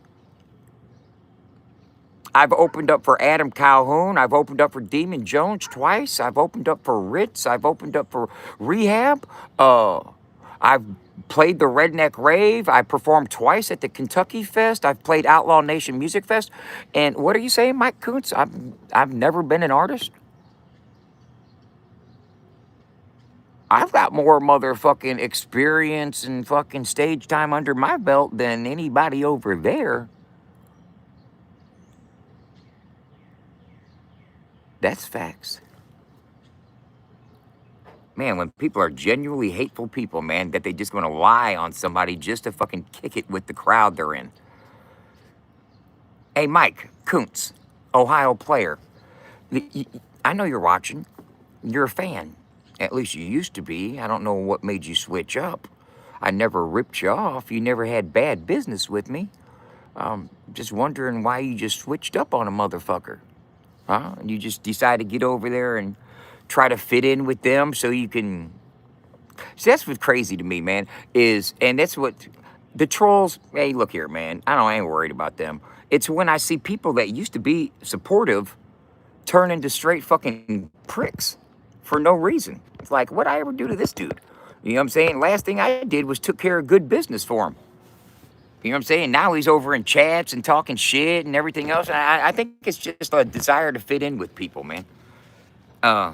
I've opened up for Adam Calhoun. I've opened up for Demon Jones twice. I've opened up for Ritz. I've opened up for Rehab. I've played the Redneck Rave. I performed twice at the Kentucky Fest. I've played Outlaw Nation Music Fest. And what are you saying, Mike Kuntz? I've never been an artist. I've got more motherfucking experience and fucking stage time under my belt than anybody over there. That's facts. Man, when people are genuinely hateful people, man, that they just want to lie on somebody just to fucking kick it with the crowd they're in. Hey, Mike Kuntz, Ohio player. I know you're watching. You're a fan. At least you used to be. I don't know what made you switch up. I never ripped you off. You never had bad business with me. Just wondering why you just switched up on a motherfucker, huh? And you just decide to get over there and try to fit in with them so you can. See, that's what's crazy to me, man. And that's what the trolls. Hey, look here, man. I ain't worried about them. It's when I see people that used to be supportive turn into straight fucking pricks for no reason. It's like, what I ever do to this dude? You know what I'm saying? Last thing I did was took care of good business for him. You know what I'm saying? Now he's over in chats and talking shit and everything else. And I think it's just a desire to fit in with people, man. Uh,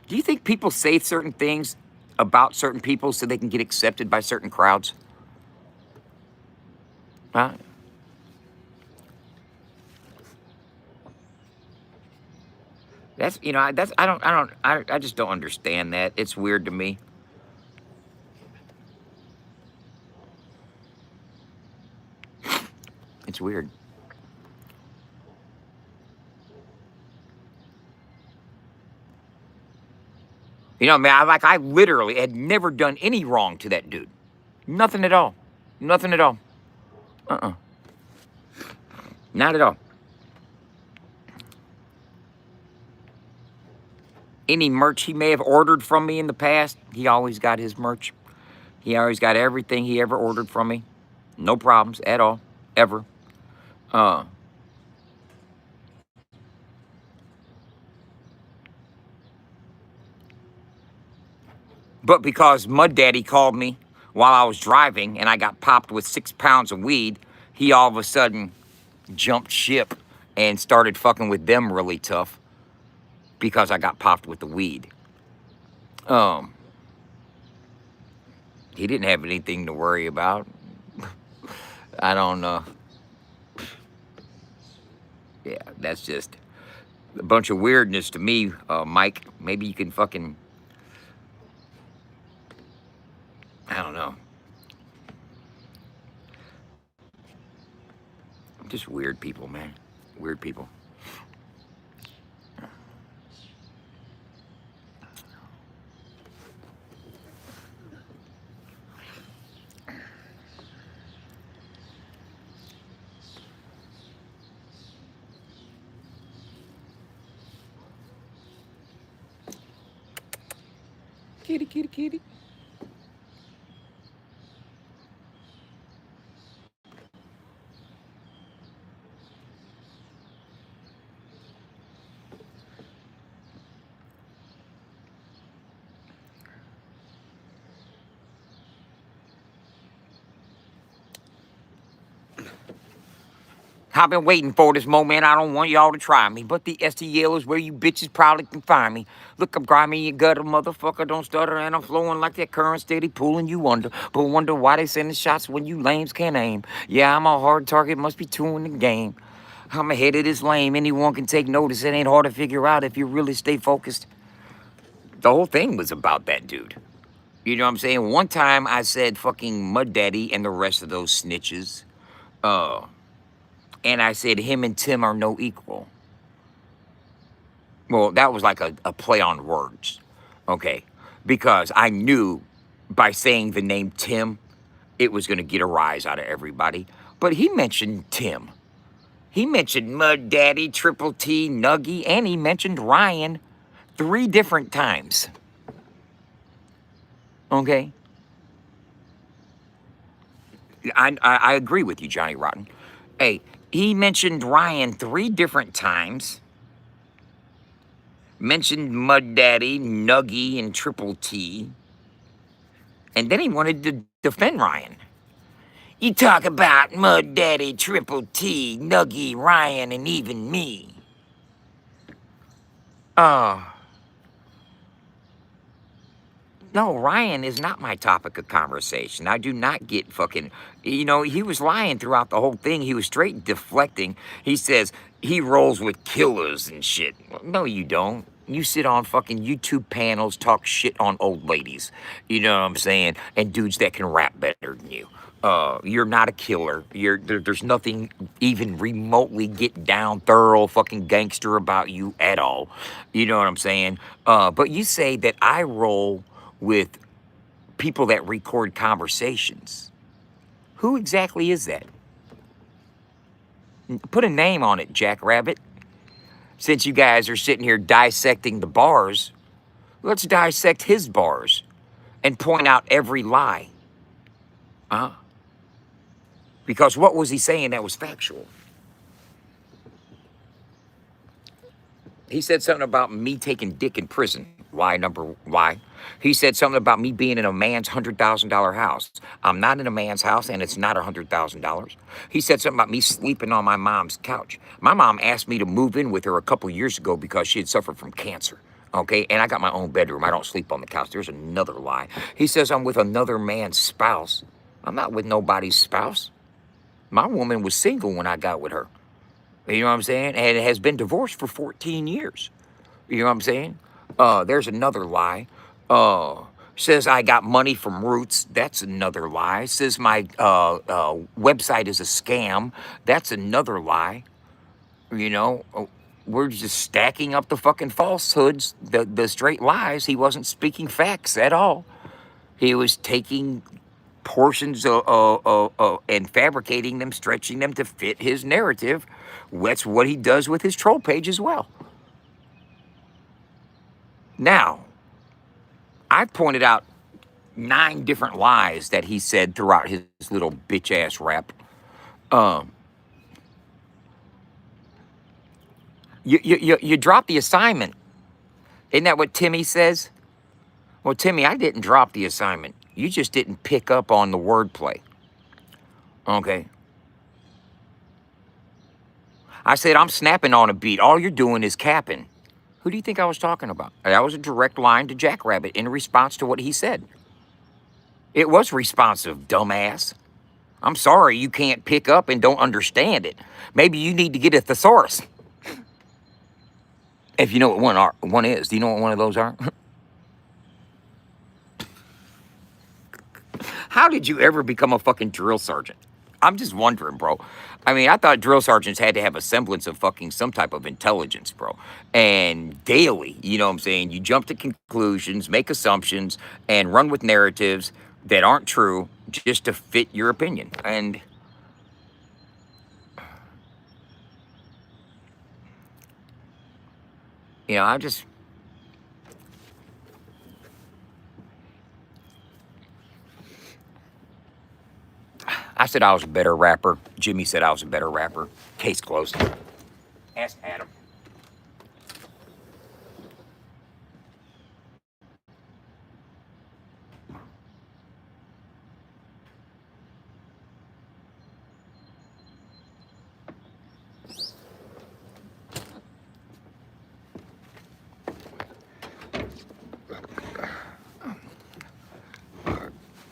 do you think people say certain things about certain people so they can get accepted by certain crowds? Huh? That's that's I just don't understand that. It's weird to me. It's weird. You know, man, I literally had never done any wrong to that dude. Nothing at all. Nothing at all. Uh-uh. Not at all. Any merch he may have ordered from me in the past, he always got his merch. He always got everything he ever ordered from me. No problems at all. Ever. Uh, but because Mud Daddy called me while I was driving and I got popped with 6 pounds of weed, he all of a sudden jumped ship and started fucking with them really tough because I got popped with the weed. Um, he didn't have anything to worry about. I don't know. Yeah, that's just a bunch of weirdness to me, Mike. Maybe you can fucking, I don't know. Just weird people, man. Weird people. Kitty, kitty, kitty. I've been waiting for this moment. I don't want y'all to try me, but the STL is where you bitches probably can find me. Look, I'm grimy, you gutter, motherfucker, don't stutter, and I'm flowing like that current steady pulling you under. But wonder why they sending shots when you lames can't aim. Yeah, I'm a hard target, must be two in the game. I'm ahead of this lame, anyone can take notice. It ain't hard to figure out if you really stay focused. The whole thing was about that dude. You know what I'm saying? One time I said fucking Mud Daddy and the rest of those snitches. Uh, and I said him and Tim are no equal. Well, that was like a play on words. Okay. Because I knew by saying the name Tim, it was going to get a rise out of everybody. But he mentioned Tim. He mentioned Mud Daddy, Triple T, Nuggy, and he mentioned Ryan 3 different times. Okay? I agree with you, Johnny Rotten. Hey, he mentioned Ryan 3 different times. Mentioned Mud Daddy, Nuggy, and Triple T. And then he wanted to defend Ryan. You talk about Mud Daddy, Triple T, Nuggy, Ryan, and even me. Oh. No, Ryan is not my topic of conversation. I do not get fucking, he was lying throughout the whole thing. He was straight deflecting. He says he rolls with killers and shit. No, you don't. You sit on fucking YouTube panels, talk shit on old ladies. You know what I'm saying? And dudes that can rap better than you. You're not a killer. There's nothing even remotely get down, thorough, fucking gangster about you at all. You know what I'm saying? But you say that I roll with people that record conversations. Who exactly is that? Put a name on it, Jackrabbit. Since you guys are sitting here dissecting the bars, let's dissect his bars and point out every lie. Uh, because what was he saying that was factual? He said something about me taking dick in prison. Lie. He said something about me being in a man's $100,000 house. I'm not in a man's house, and it's not $100,000. He said something about me sleeping on my mom's couch. My mom asked me to move in with her a couple years ago because she had suffered from cancer. Okay, and I got my own bedroom. I don't sleep on the couch. There's another lie. He says I'm with another man's spouse. I'm not with nobody's spouse. My woman was single when I got with her. You know what I'm saying? And has been divorced for 14 years. You know what I'm saying? There's another lie. Says I got money from Roots. That's another lie. Says my website is a scam. That's another lie. You know, we're just stacking up the fucking falsehoods, the straight lies. He wasn't speaking facts at all. He was taking portions and fabricating them, stretching them to fit his narrative. That's what he does with his troll page as well. Now, I've pointed out 9 different lies that he said throughout his little bitch ass rap. You drop the assignment. Isn't that what Timmy says? Well, Timmy, I didn't drop the assignment. You just didn't pick up on the wordplay. Okay. I said, I'm snapping on a beat. All you're doing is capping. Who do you think I was talking about? That was a direct line to Jackrabbit in response to what he said. It was responsive, dumbass. I'm sorry you can't pick up and don't understand it. Maybe you need to get a thesaurus. If you know what one is. Do you know what one of those are? How did you ever become a fucking drill sergeant? I'm just wondering, bro. I mean, I thought drill sergeants had to have a semblance of fucking some type of intelligence, bro. And daily, you know what I'm saying? You jump to conclusions, make assumptions, and run with narratives that aren't true just to fit your opinion. And you know, I said I was a better rapper. Jimmy said I was a better rapper. Case closed. Ask Adam.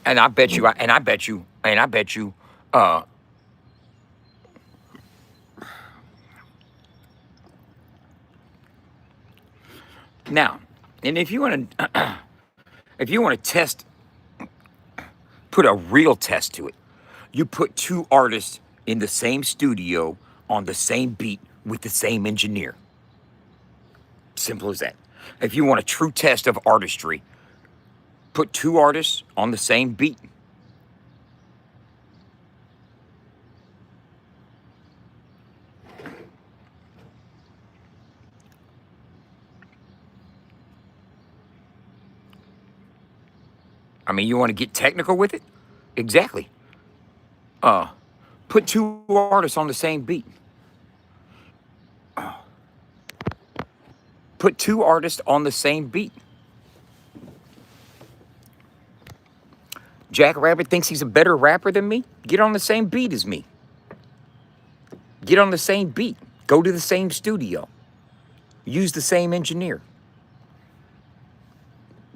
And I bet you, now, and if you want to, if you want to test, put a real test to it, you put 2 artists in the same studio on the same beat with the same engineer. Simple as that. If you want a true test of artistry, put 2 artists on the same beat. I mean, you want to get technical with it? Exactly. Put 2 artists on the same beat. Put 2 artists on the same beat. Jackrabbit thinks he's a better rapper than me? Get on the same beat as me. Get on the same beat. Go to the same studio. Use the same engineer.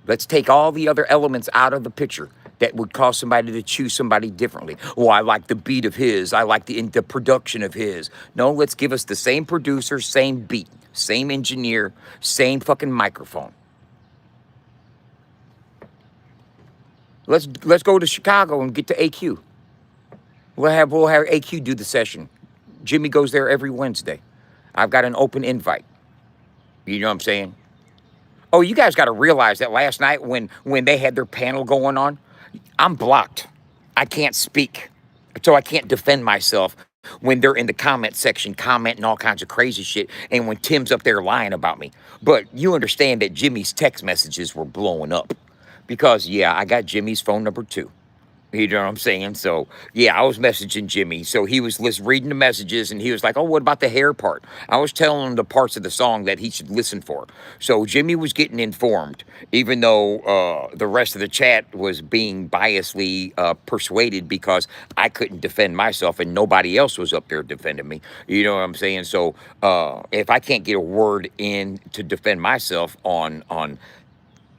Let's take all the other elements out of the picture that would cause somebody to choose somebody differently. Oh, I like the beat of his. I like the production of his. No, let's give us the same producer, same beat, same engineer, same fucking microphone. Let's go to Chicago and get to AQ. We'll have AQ do the session. Jimmy goes there every Wednesday. I've got an open invite. You know what I'm saying? Oh, you guys got to realize that last night when they had their panel going on, I'm blocked. I can't speak. So I can't defend myself when they're in the comment section commenting all kinds of crazy shit and when Tim's up there lying about me. But you understand that Jimmy's text messages were blowing up because, yeah, I got Jimmy's phone number too. You know what I'm saying? So, yeah, I was messaging Jimmy. So he was reading the messages and he was like, oh, what about the hair part? I was telling him the parts of the song that he should listen for. So Jimmy was getting informed, even though the rest of the chat was being biasly persuaded because I couldn't defend myself and nobody else was up there defending me. You know what I'm saying? So if I can't get a word in to defend myself on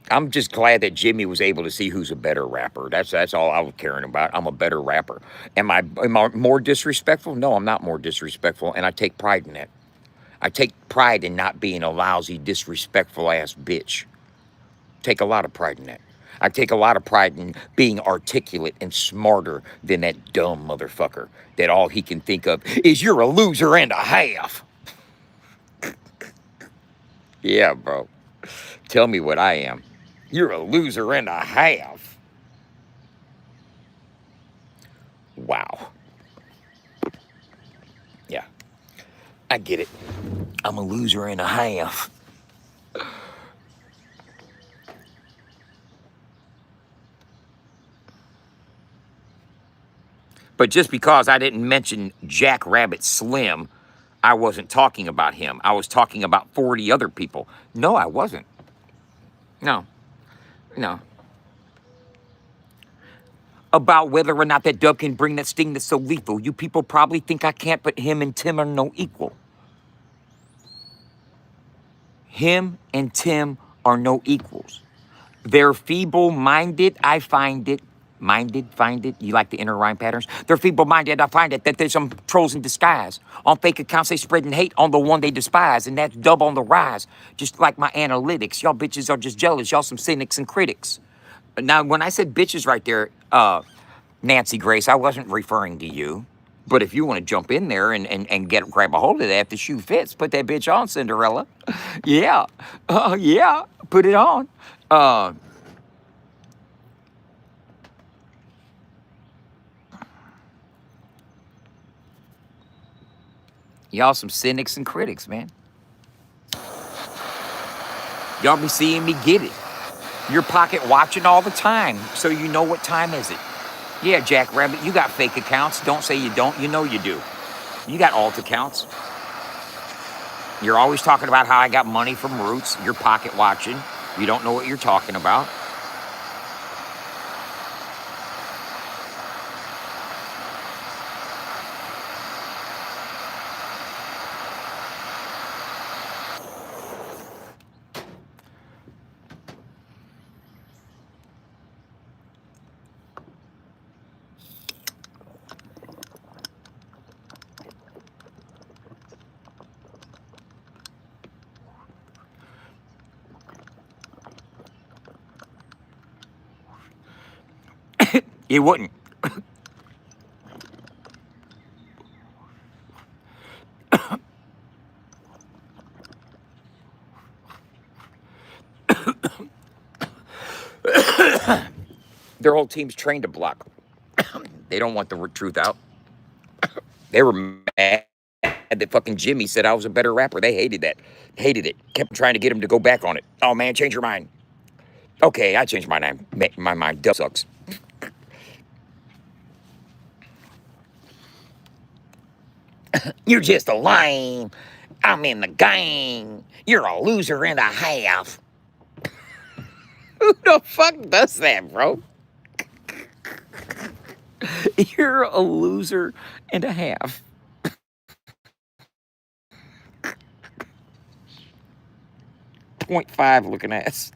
I'm just glad that Jimmy was able to see who's a better rapper. That's all I was caring about. I'm a better rapper. Am I more disrespectful? No, I'm not more disrespectful, and I take pride in that. I take pride in not being a lousy, disrespectful ass bitch. Take a lot of pride in that. I take a lot of pride in being articulate and smarter than that dumb motherfucker that all he can think of is you're a loser and a half. Yeah, bro. Tell me what I am. You're a loser and a half. Wow. Yeah, I get it. I'm a loser and a half. But just because I didn't mention Jack Rabbit Slim, I wasn't talking about him. I was talking about 40 other people. No, I wasn't. No, no. About whether or not that dub can bring that sting that's so lethal. You people probably think I can't, but him and Tim are no equal. Him and Tim are no equals. They're feeble-minded, I find it. Minded, find it. You like the inner rhyme patterns? They're feeble-minded, I find it. That there's some trolls in disguise. On fake accounts, they spreading hate on the one they despise. And that's dub on the rise. Just like my analytics. Y'all bitches are just jealous. Y'all some cynics and critics. Now, when I said bitches right there, Nancy Grace, I wasn't referring to you. But if you want to jump in there and grab a hold of that, if the shoe fits, put that bitch on, Cinderella. Yeah. Yeah. Put it on. Uh, Y'all some cynics and critics, man. Y'all be seeing me get it. Your pocket watching all the time, so you know what time is it. Yeah, Jack Rabbit, you got fake accounts. Don't say you don't. You know you do. You got alt accounts. You're always talking about how I got money from Roots. You're pocket watching. You don't know what you're talking about. You wouldn't. Their whole team's trained to block. They don't want the truth out. They were mad that fucking Jimmy said I was a better rapper. They hated that. Hated it. Kept trying to get him to go back on it. Oh man, change your mind. Okay, I changed my name. My mind does sucks. You're just a lame. I'm in the gang. You're a loser and a half. Who the fuck does that, bro? You're a loser and a half. .5 looking ass.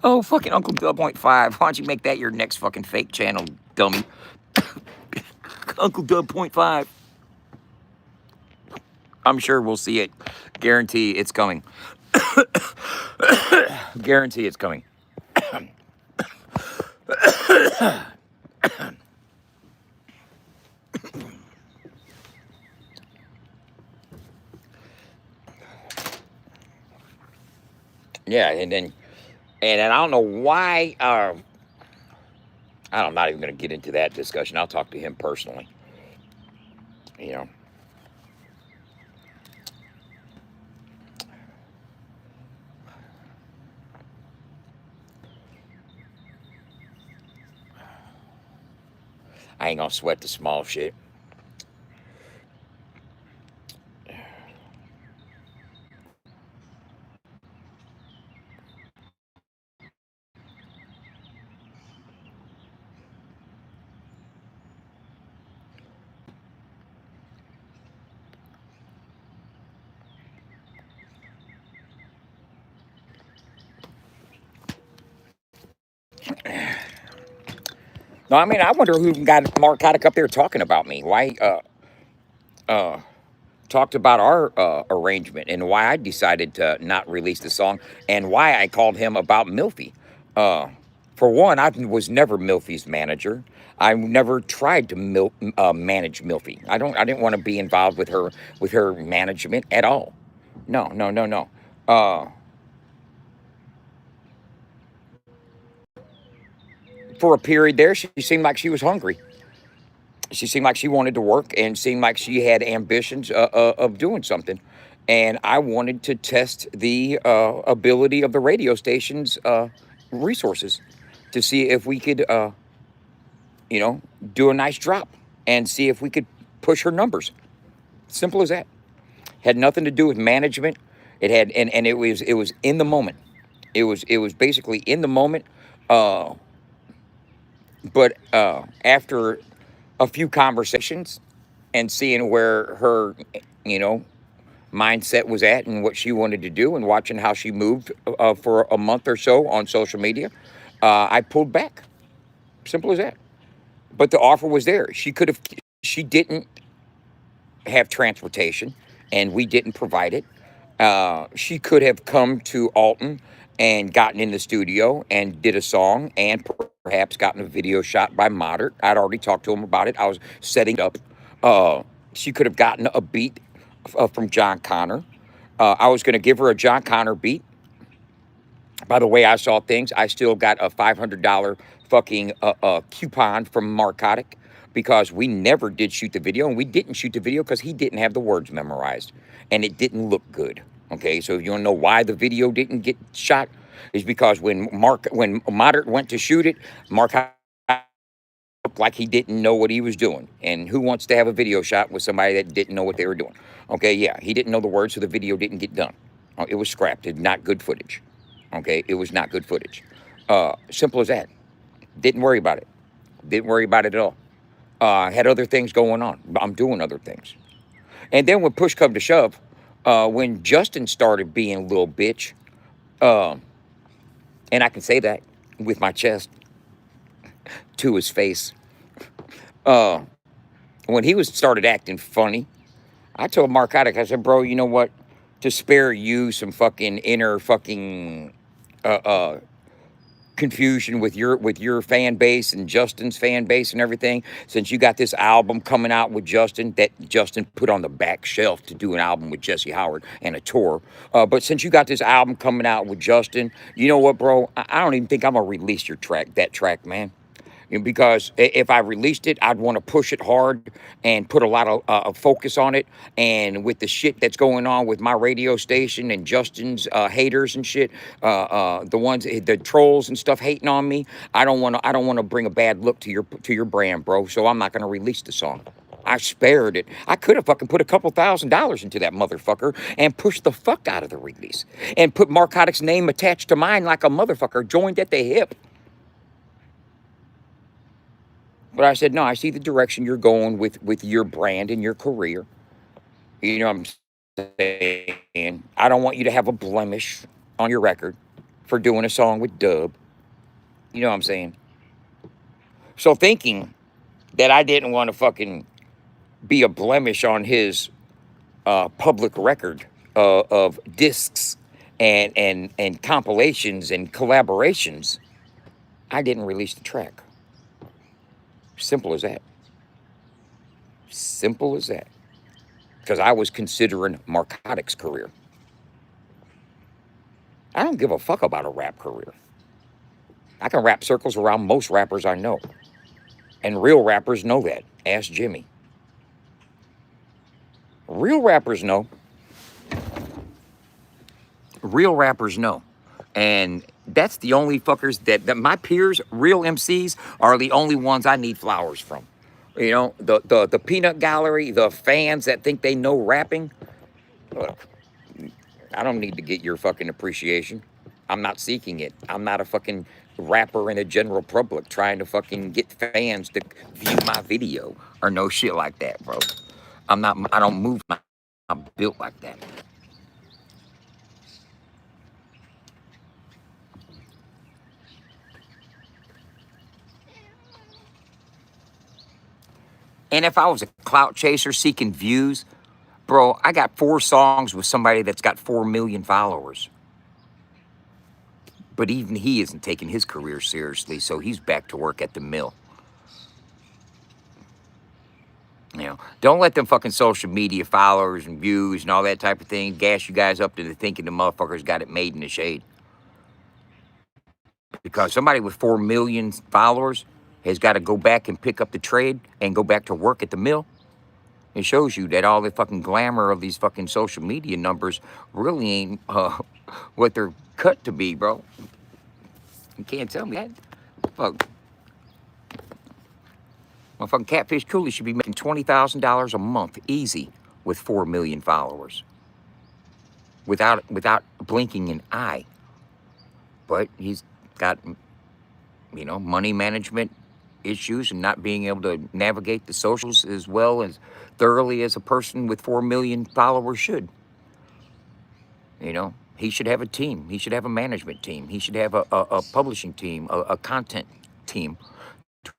Oh, fucking Uncle Dub .5. Why don't you make that your next fucking fake channel, dummy? Uncle Dub .5. I'm sure we'll see it. Guarantee it's coming. Guarantee it's coming. Yeah, and I don't know why I'm not even going to get into that discussion. I'll talk to him personally. You know, I ain't going to sweat the small shit. No, I mean, I wonder who got Mark Haddock up there talking about me. Why uh, talked about our arrangement and why I decided to not release the song and why I called him about Milfy. Uh, for one, I was never Milfy's manager. I never tried to manage Milfy. I didn't want to be involved with her management at all. No, no, no, no. Uh, for a period there, she seemed like she was hungry. She seemed like she wanted to work and seemed like she had ambitions of doing something. And I wanted to test the ability of the radio station's resources to see if we could, you know, do a nice drop and see if we could push her numbers. Simple as that. Had nothing to do with management. It had, and it was in the moment. It was basically in the moment. Uh, but after a few conversations and seeing where her, you know, mindset was at and what she wanted to do and watching how she moved for a month or so on social media, I pulled back. Simple as that. But the offer was there. She didn't have transportation and we didn't provide it. She could have come to Alton and gotten in the studio and did a song and perhaps gotten a video shot by Modert. I'd already talked to him about it. I was setting it up. Uh, she could have gotten a beat from John Connor. I was going to give her a John Connor beat. By the way I saw things, I still got a $500 fucking coupon from Marcotic because we never did shoot the video, and we didn't shoot the video because he didn't have the words memorized, and it didn't look good. Okay, so if you want to know why the video didn't get shot, is because when Moderate went to shoot it, Mark looked like he didn't know what he was doing. And who wants to have a video shot with somebody that didn't know what they were doing? Okay, yeah, he didn't know the words, so the video didn't get done. It was scrapped. It's not good footage. Okay, it was not good footage. Simple as that. Didn't worry about it. Didn't worry about it at all. Had other things going on. I'm doing other things. And then when push come to shove, when Justin started being a little bitch, uh, and I can say that with my chest to his face, uh, when he was started acting funny, I told Mark Haddock, I said, bro, you know what? To spare you some fucking inner fucking uh, uh, confusion with your fan base and Justin's fan base and everything, since you got this album coming out with Justin that Justin put on the back shelf to do an album with Jesse Howard and a tour. But since you got this album coming out with Justin, you know what, bro? I don't even think I'm gonna release that track, man. Because if I released it, I'd want to push it hard and put a lot of focus on it. And with the shit that's going on with my radio station and Justin's haters and shit, the trolls and stuff hating on me, I don't want to bring a bad look to your brand, bro. So I'm not going to release the song. I spared it. I could have fucking put a couple $1,000s into that motherfucker and pushed the fuck out of the release and put Mark Haddock's name attached to mine like a motherfucker, joined at the hip. But I said, no, I see the direction you're going with your brand and your career. You know what I'm saying? I don't want you to have a blemish on your record for doing a song with Dub. You know what I'm saying? So thinking that I didn't want to fucking be a blemish on his public record of discs and compilations and collaborations, I didn't release the track. Simple as that. Simple as that. Because I was considering Mark Haddock's career. I don't give a fuck about a rap career. I can wrap circles around most rappers I know. And real rappers know that. Ask Jimmy. Real rappers know. Real rappers know. And that's the only fuckers that my peers, real MCs, are the only ones I need flowers from. You know, the peanut gallery, the fans that think they know rapping. Look, I don't need to get your fucking appreciation. I'm not seeking it. I'm not a fucking rapper in the general public trying to fucking get fans to view my video or no shit like that, bro. I don't move I'm built like that. And if I was a clout chaser seeking views, bro, I got 4 songs with somebody that's got 4 million followers. But even he isn't taking his career seriously, so he's back to work at the mill. You know, don't let them fucking social media followers and views and all that type of thing gas you guys up to thinking the motherfuckers got it made in the shade. Because somebody with 4 million followers has got to go back and pick up the trade and go back to work at the mill. It shows you that all the fucking glamour of these fucking social media numbers really ain't what they're cut to be, bro. You can't tell me that. Fuck. Motherfucking Catfish Cooley should be making $20,000 a month easy with 4 million followers. Without blinking an eye. But he's got, you know, money management issues and not being able to navigate the socials as well as thoroughly as a person with 4 million followers should. You know, he should have a team. He should have a management team. He should have a publishing team, a content team.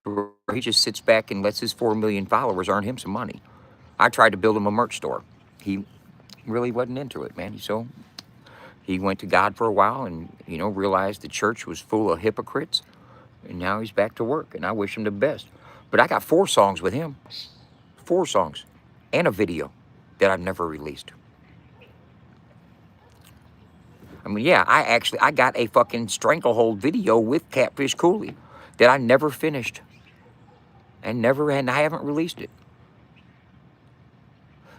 Where he just sits back and lets his 4 million followers earn him some money. I tried to build him a merch store. He really wasn't into it, man. So he went to God for a while and, you know, realized the church was full of hypocrites. And now he's back to work, and I wish him the best. But I got 4 songs with him. 4 songs. And a video that I've never released. I mean, yeah, I got a fucking stranglehold video with Catfish Cooley that I never finished. And I haven't released it.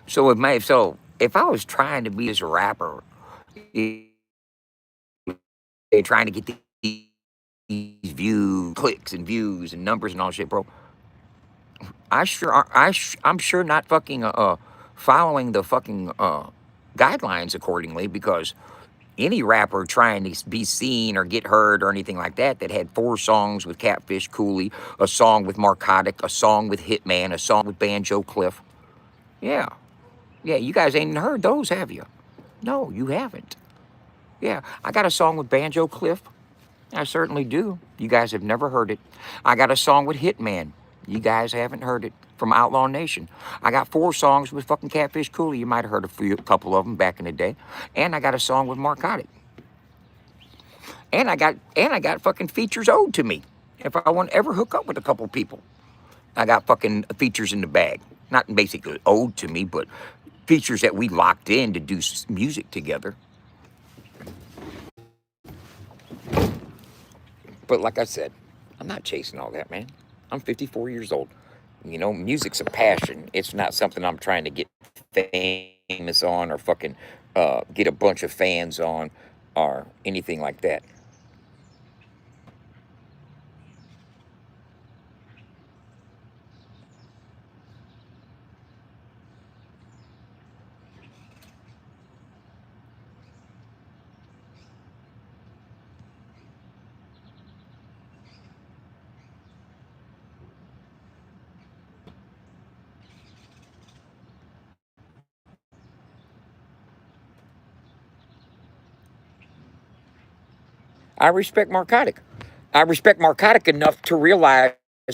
So if I was trying to be this rapper, trying to get these views, clicks and views and numbers and all shit, bro, I'm sure not fucking following the fucking guidelines accordingly, because any rapper trying to be seen or get heard or anything like that that had 4 songs with Catfish Cooley, a song with Marcotic, a song with Hitman, a song with Banjo Cliff. Yeah. Yeah, you guys ain't heard those, have you? No, you haven't. Yeah, I got a song with Banjo Cliff. I certainly do. You guys have never heard it. I got a song with Hitman. You guys haven't heard it, from Outlaw Nation. I got 4 songs with fucking Catfish Cooley. You might have heard a couple of them back in the day. And I got a song with Marcotic. And I got fucking features owed to me. If I want to ever hook up with a couple people, I got fucking features in the bag. Not basically owed to me, but features that we locked in to do music together. But like I said, I'm not chasing all that, man. I'm 54 years old. You know, music's a passion. It's not something I'm trying to get famous on or fucking get a bunch of fans on or anything like that. I respect Marcotic. I respect Marcotic enough to realize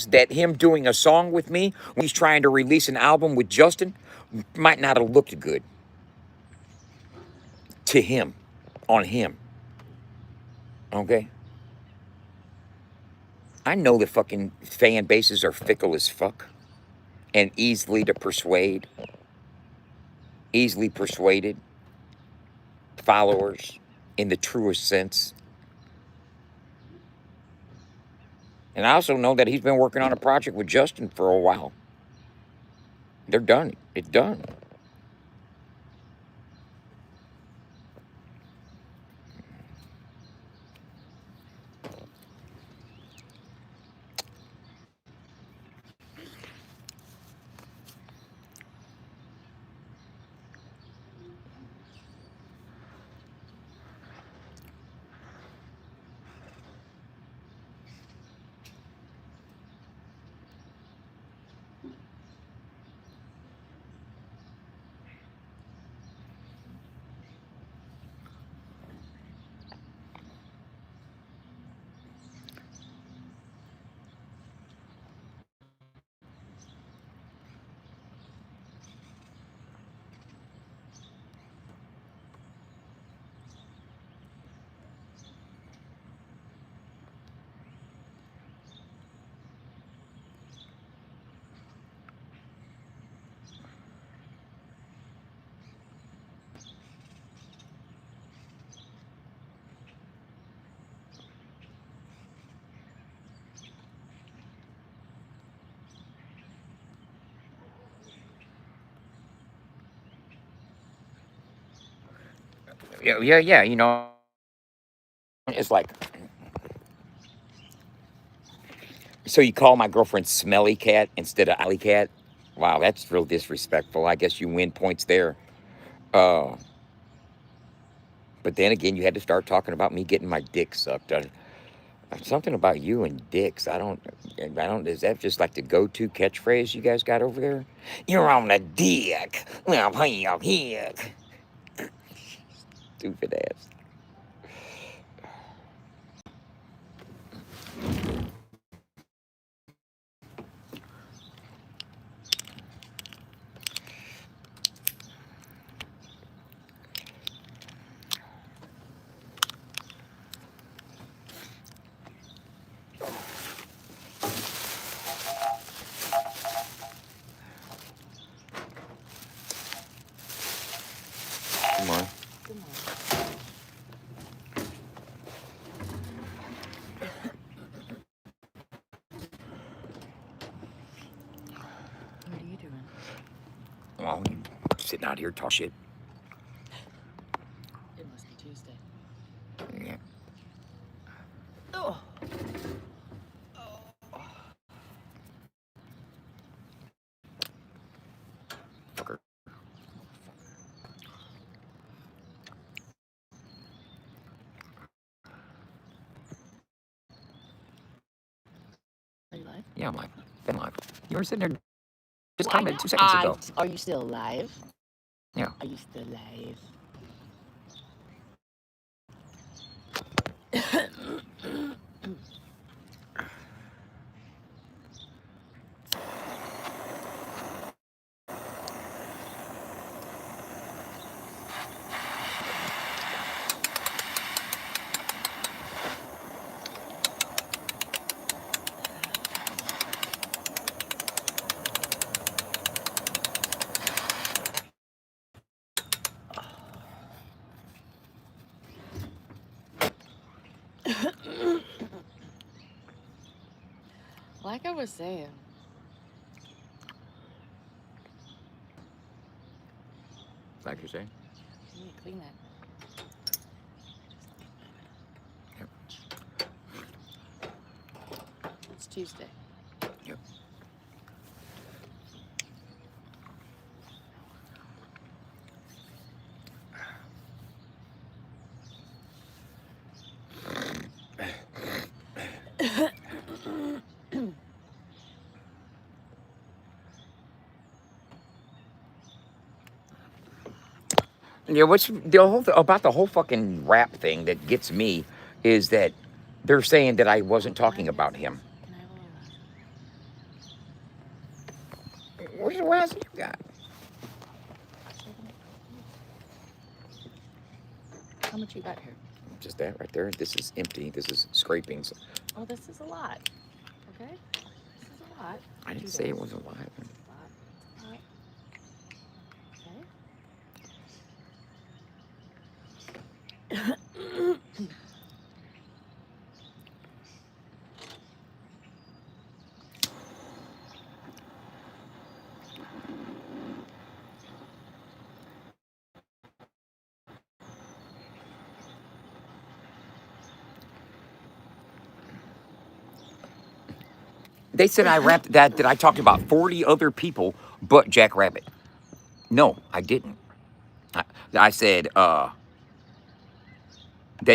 that him doing a song with me when he's trying to release an album with Justin might not have looked good to him, on him. Okay? I know that fucking fan bases are fickle as fuck and easily persuaded followers in the truest sense. And I also know that he's been working on a project with Justin for a while. They're done. It's done. Yeah. It's like, so you call my girlfriend Smelly Cat instead of Alley Cat? Wow, that's real disrespectful. I guess you win points there. Uh, but then again, you had to start talking about me getting my dick sucked. Something about you and dicks. I don't. Is that just like the go-to catchphrase you guys got over there? You're on a dick. Well, here. Stupid ass. Come on. Good morning. What are you doing? Well, you sitting out here talk shit. It must be Tuesday. Yeah. Oh. Fucker. Are you live? Yeah, I'm live. Been live. You were sitting there just Why commented not? 2 seconds ago. Are you still live? Yeah. Are you still live? Like I was saying, Like you're saying. you need to clean that. Yep. It's Tuesday. Yep. Yeah, what's the whole about the whole fucking rap thing that gets me is that they're saying that I wasn't Can I talking have about this? him. Can I have a little razzle? Where's the razzle you got? How much you got here? Just that right there. This is empty. This is scrapings. Oh, this is a lot. Okay? This is a lot. I didn't 2 say it days. was a lot. It's a lot. It's a lot. Okay? They said I rapped that I talked about 40 other people but Jack Rabbit. No, I didn't. I said, that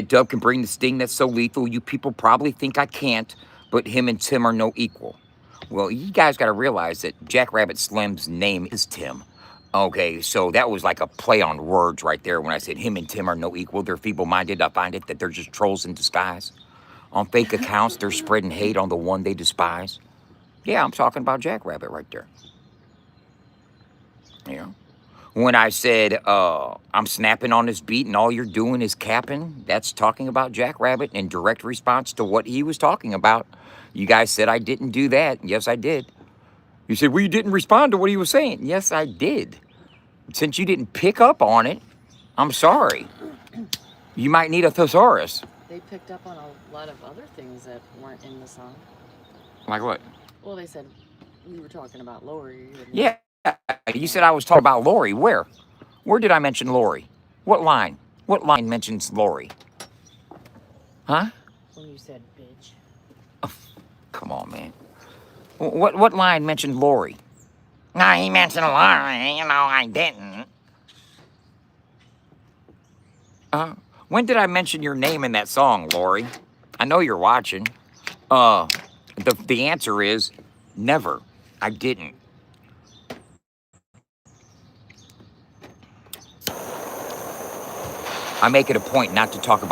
dub can bring the sting that's so lethal. You people probably think I can't, but him and Tim are no equal. Well, you guys got to realize that Jack Rabbit Slim's name is Tim. Okay, so that was like a play on words right there when I said him and Tim are no equal. They're feeble-minded. I find it that they're just trolls in disguise. On fake accounts, they're spreading hate on the one they despise. Yeah, I'm talking about Jack Rabbit right there. Yeah. When I said, I'm snapping on this beat and all you're doing is capping, that's talking about Jack Rabbit in direct response to what he was talking about. You guys said I didn't do that. Yes, I did. You said, well, you didn't respond to what he was saying. Yes, I did. Since you didn't pick up on it, I'm sorry. You might need a thesaurus. They picked up on a lot of other things that weren't in the song. Like what? Well, they said we were talking about Lori. Yeah, you said I was talking about Lori. Where? Where did I mention Lori? What line? What line mentions Lori? Huh? When you said bitch. Come on, man. What line mentioned Lori? No, he mentioned Lori. You know, I didn't. When did I mention your name in that song, Lori? I know you're watching. The answer is never. I didn't. I make it a point not to talk about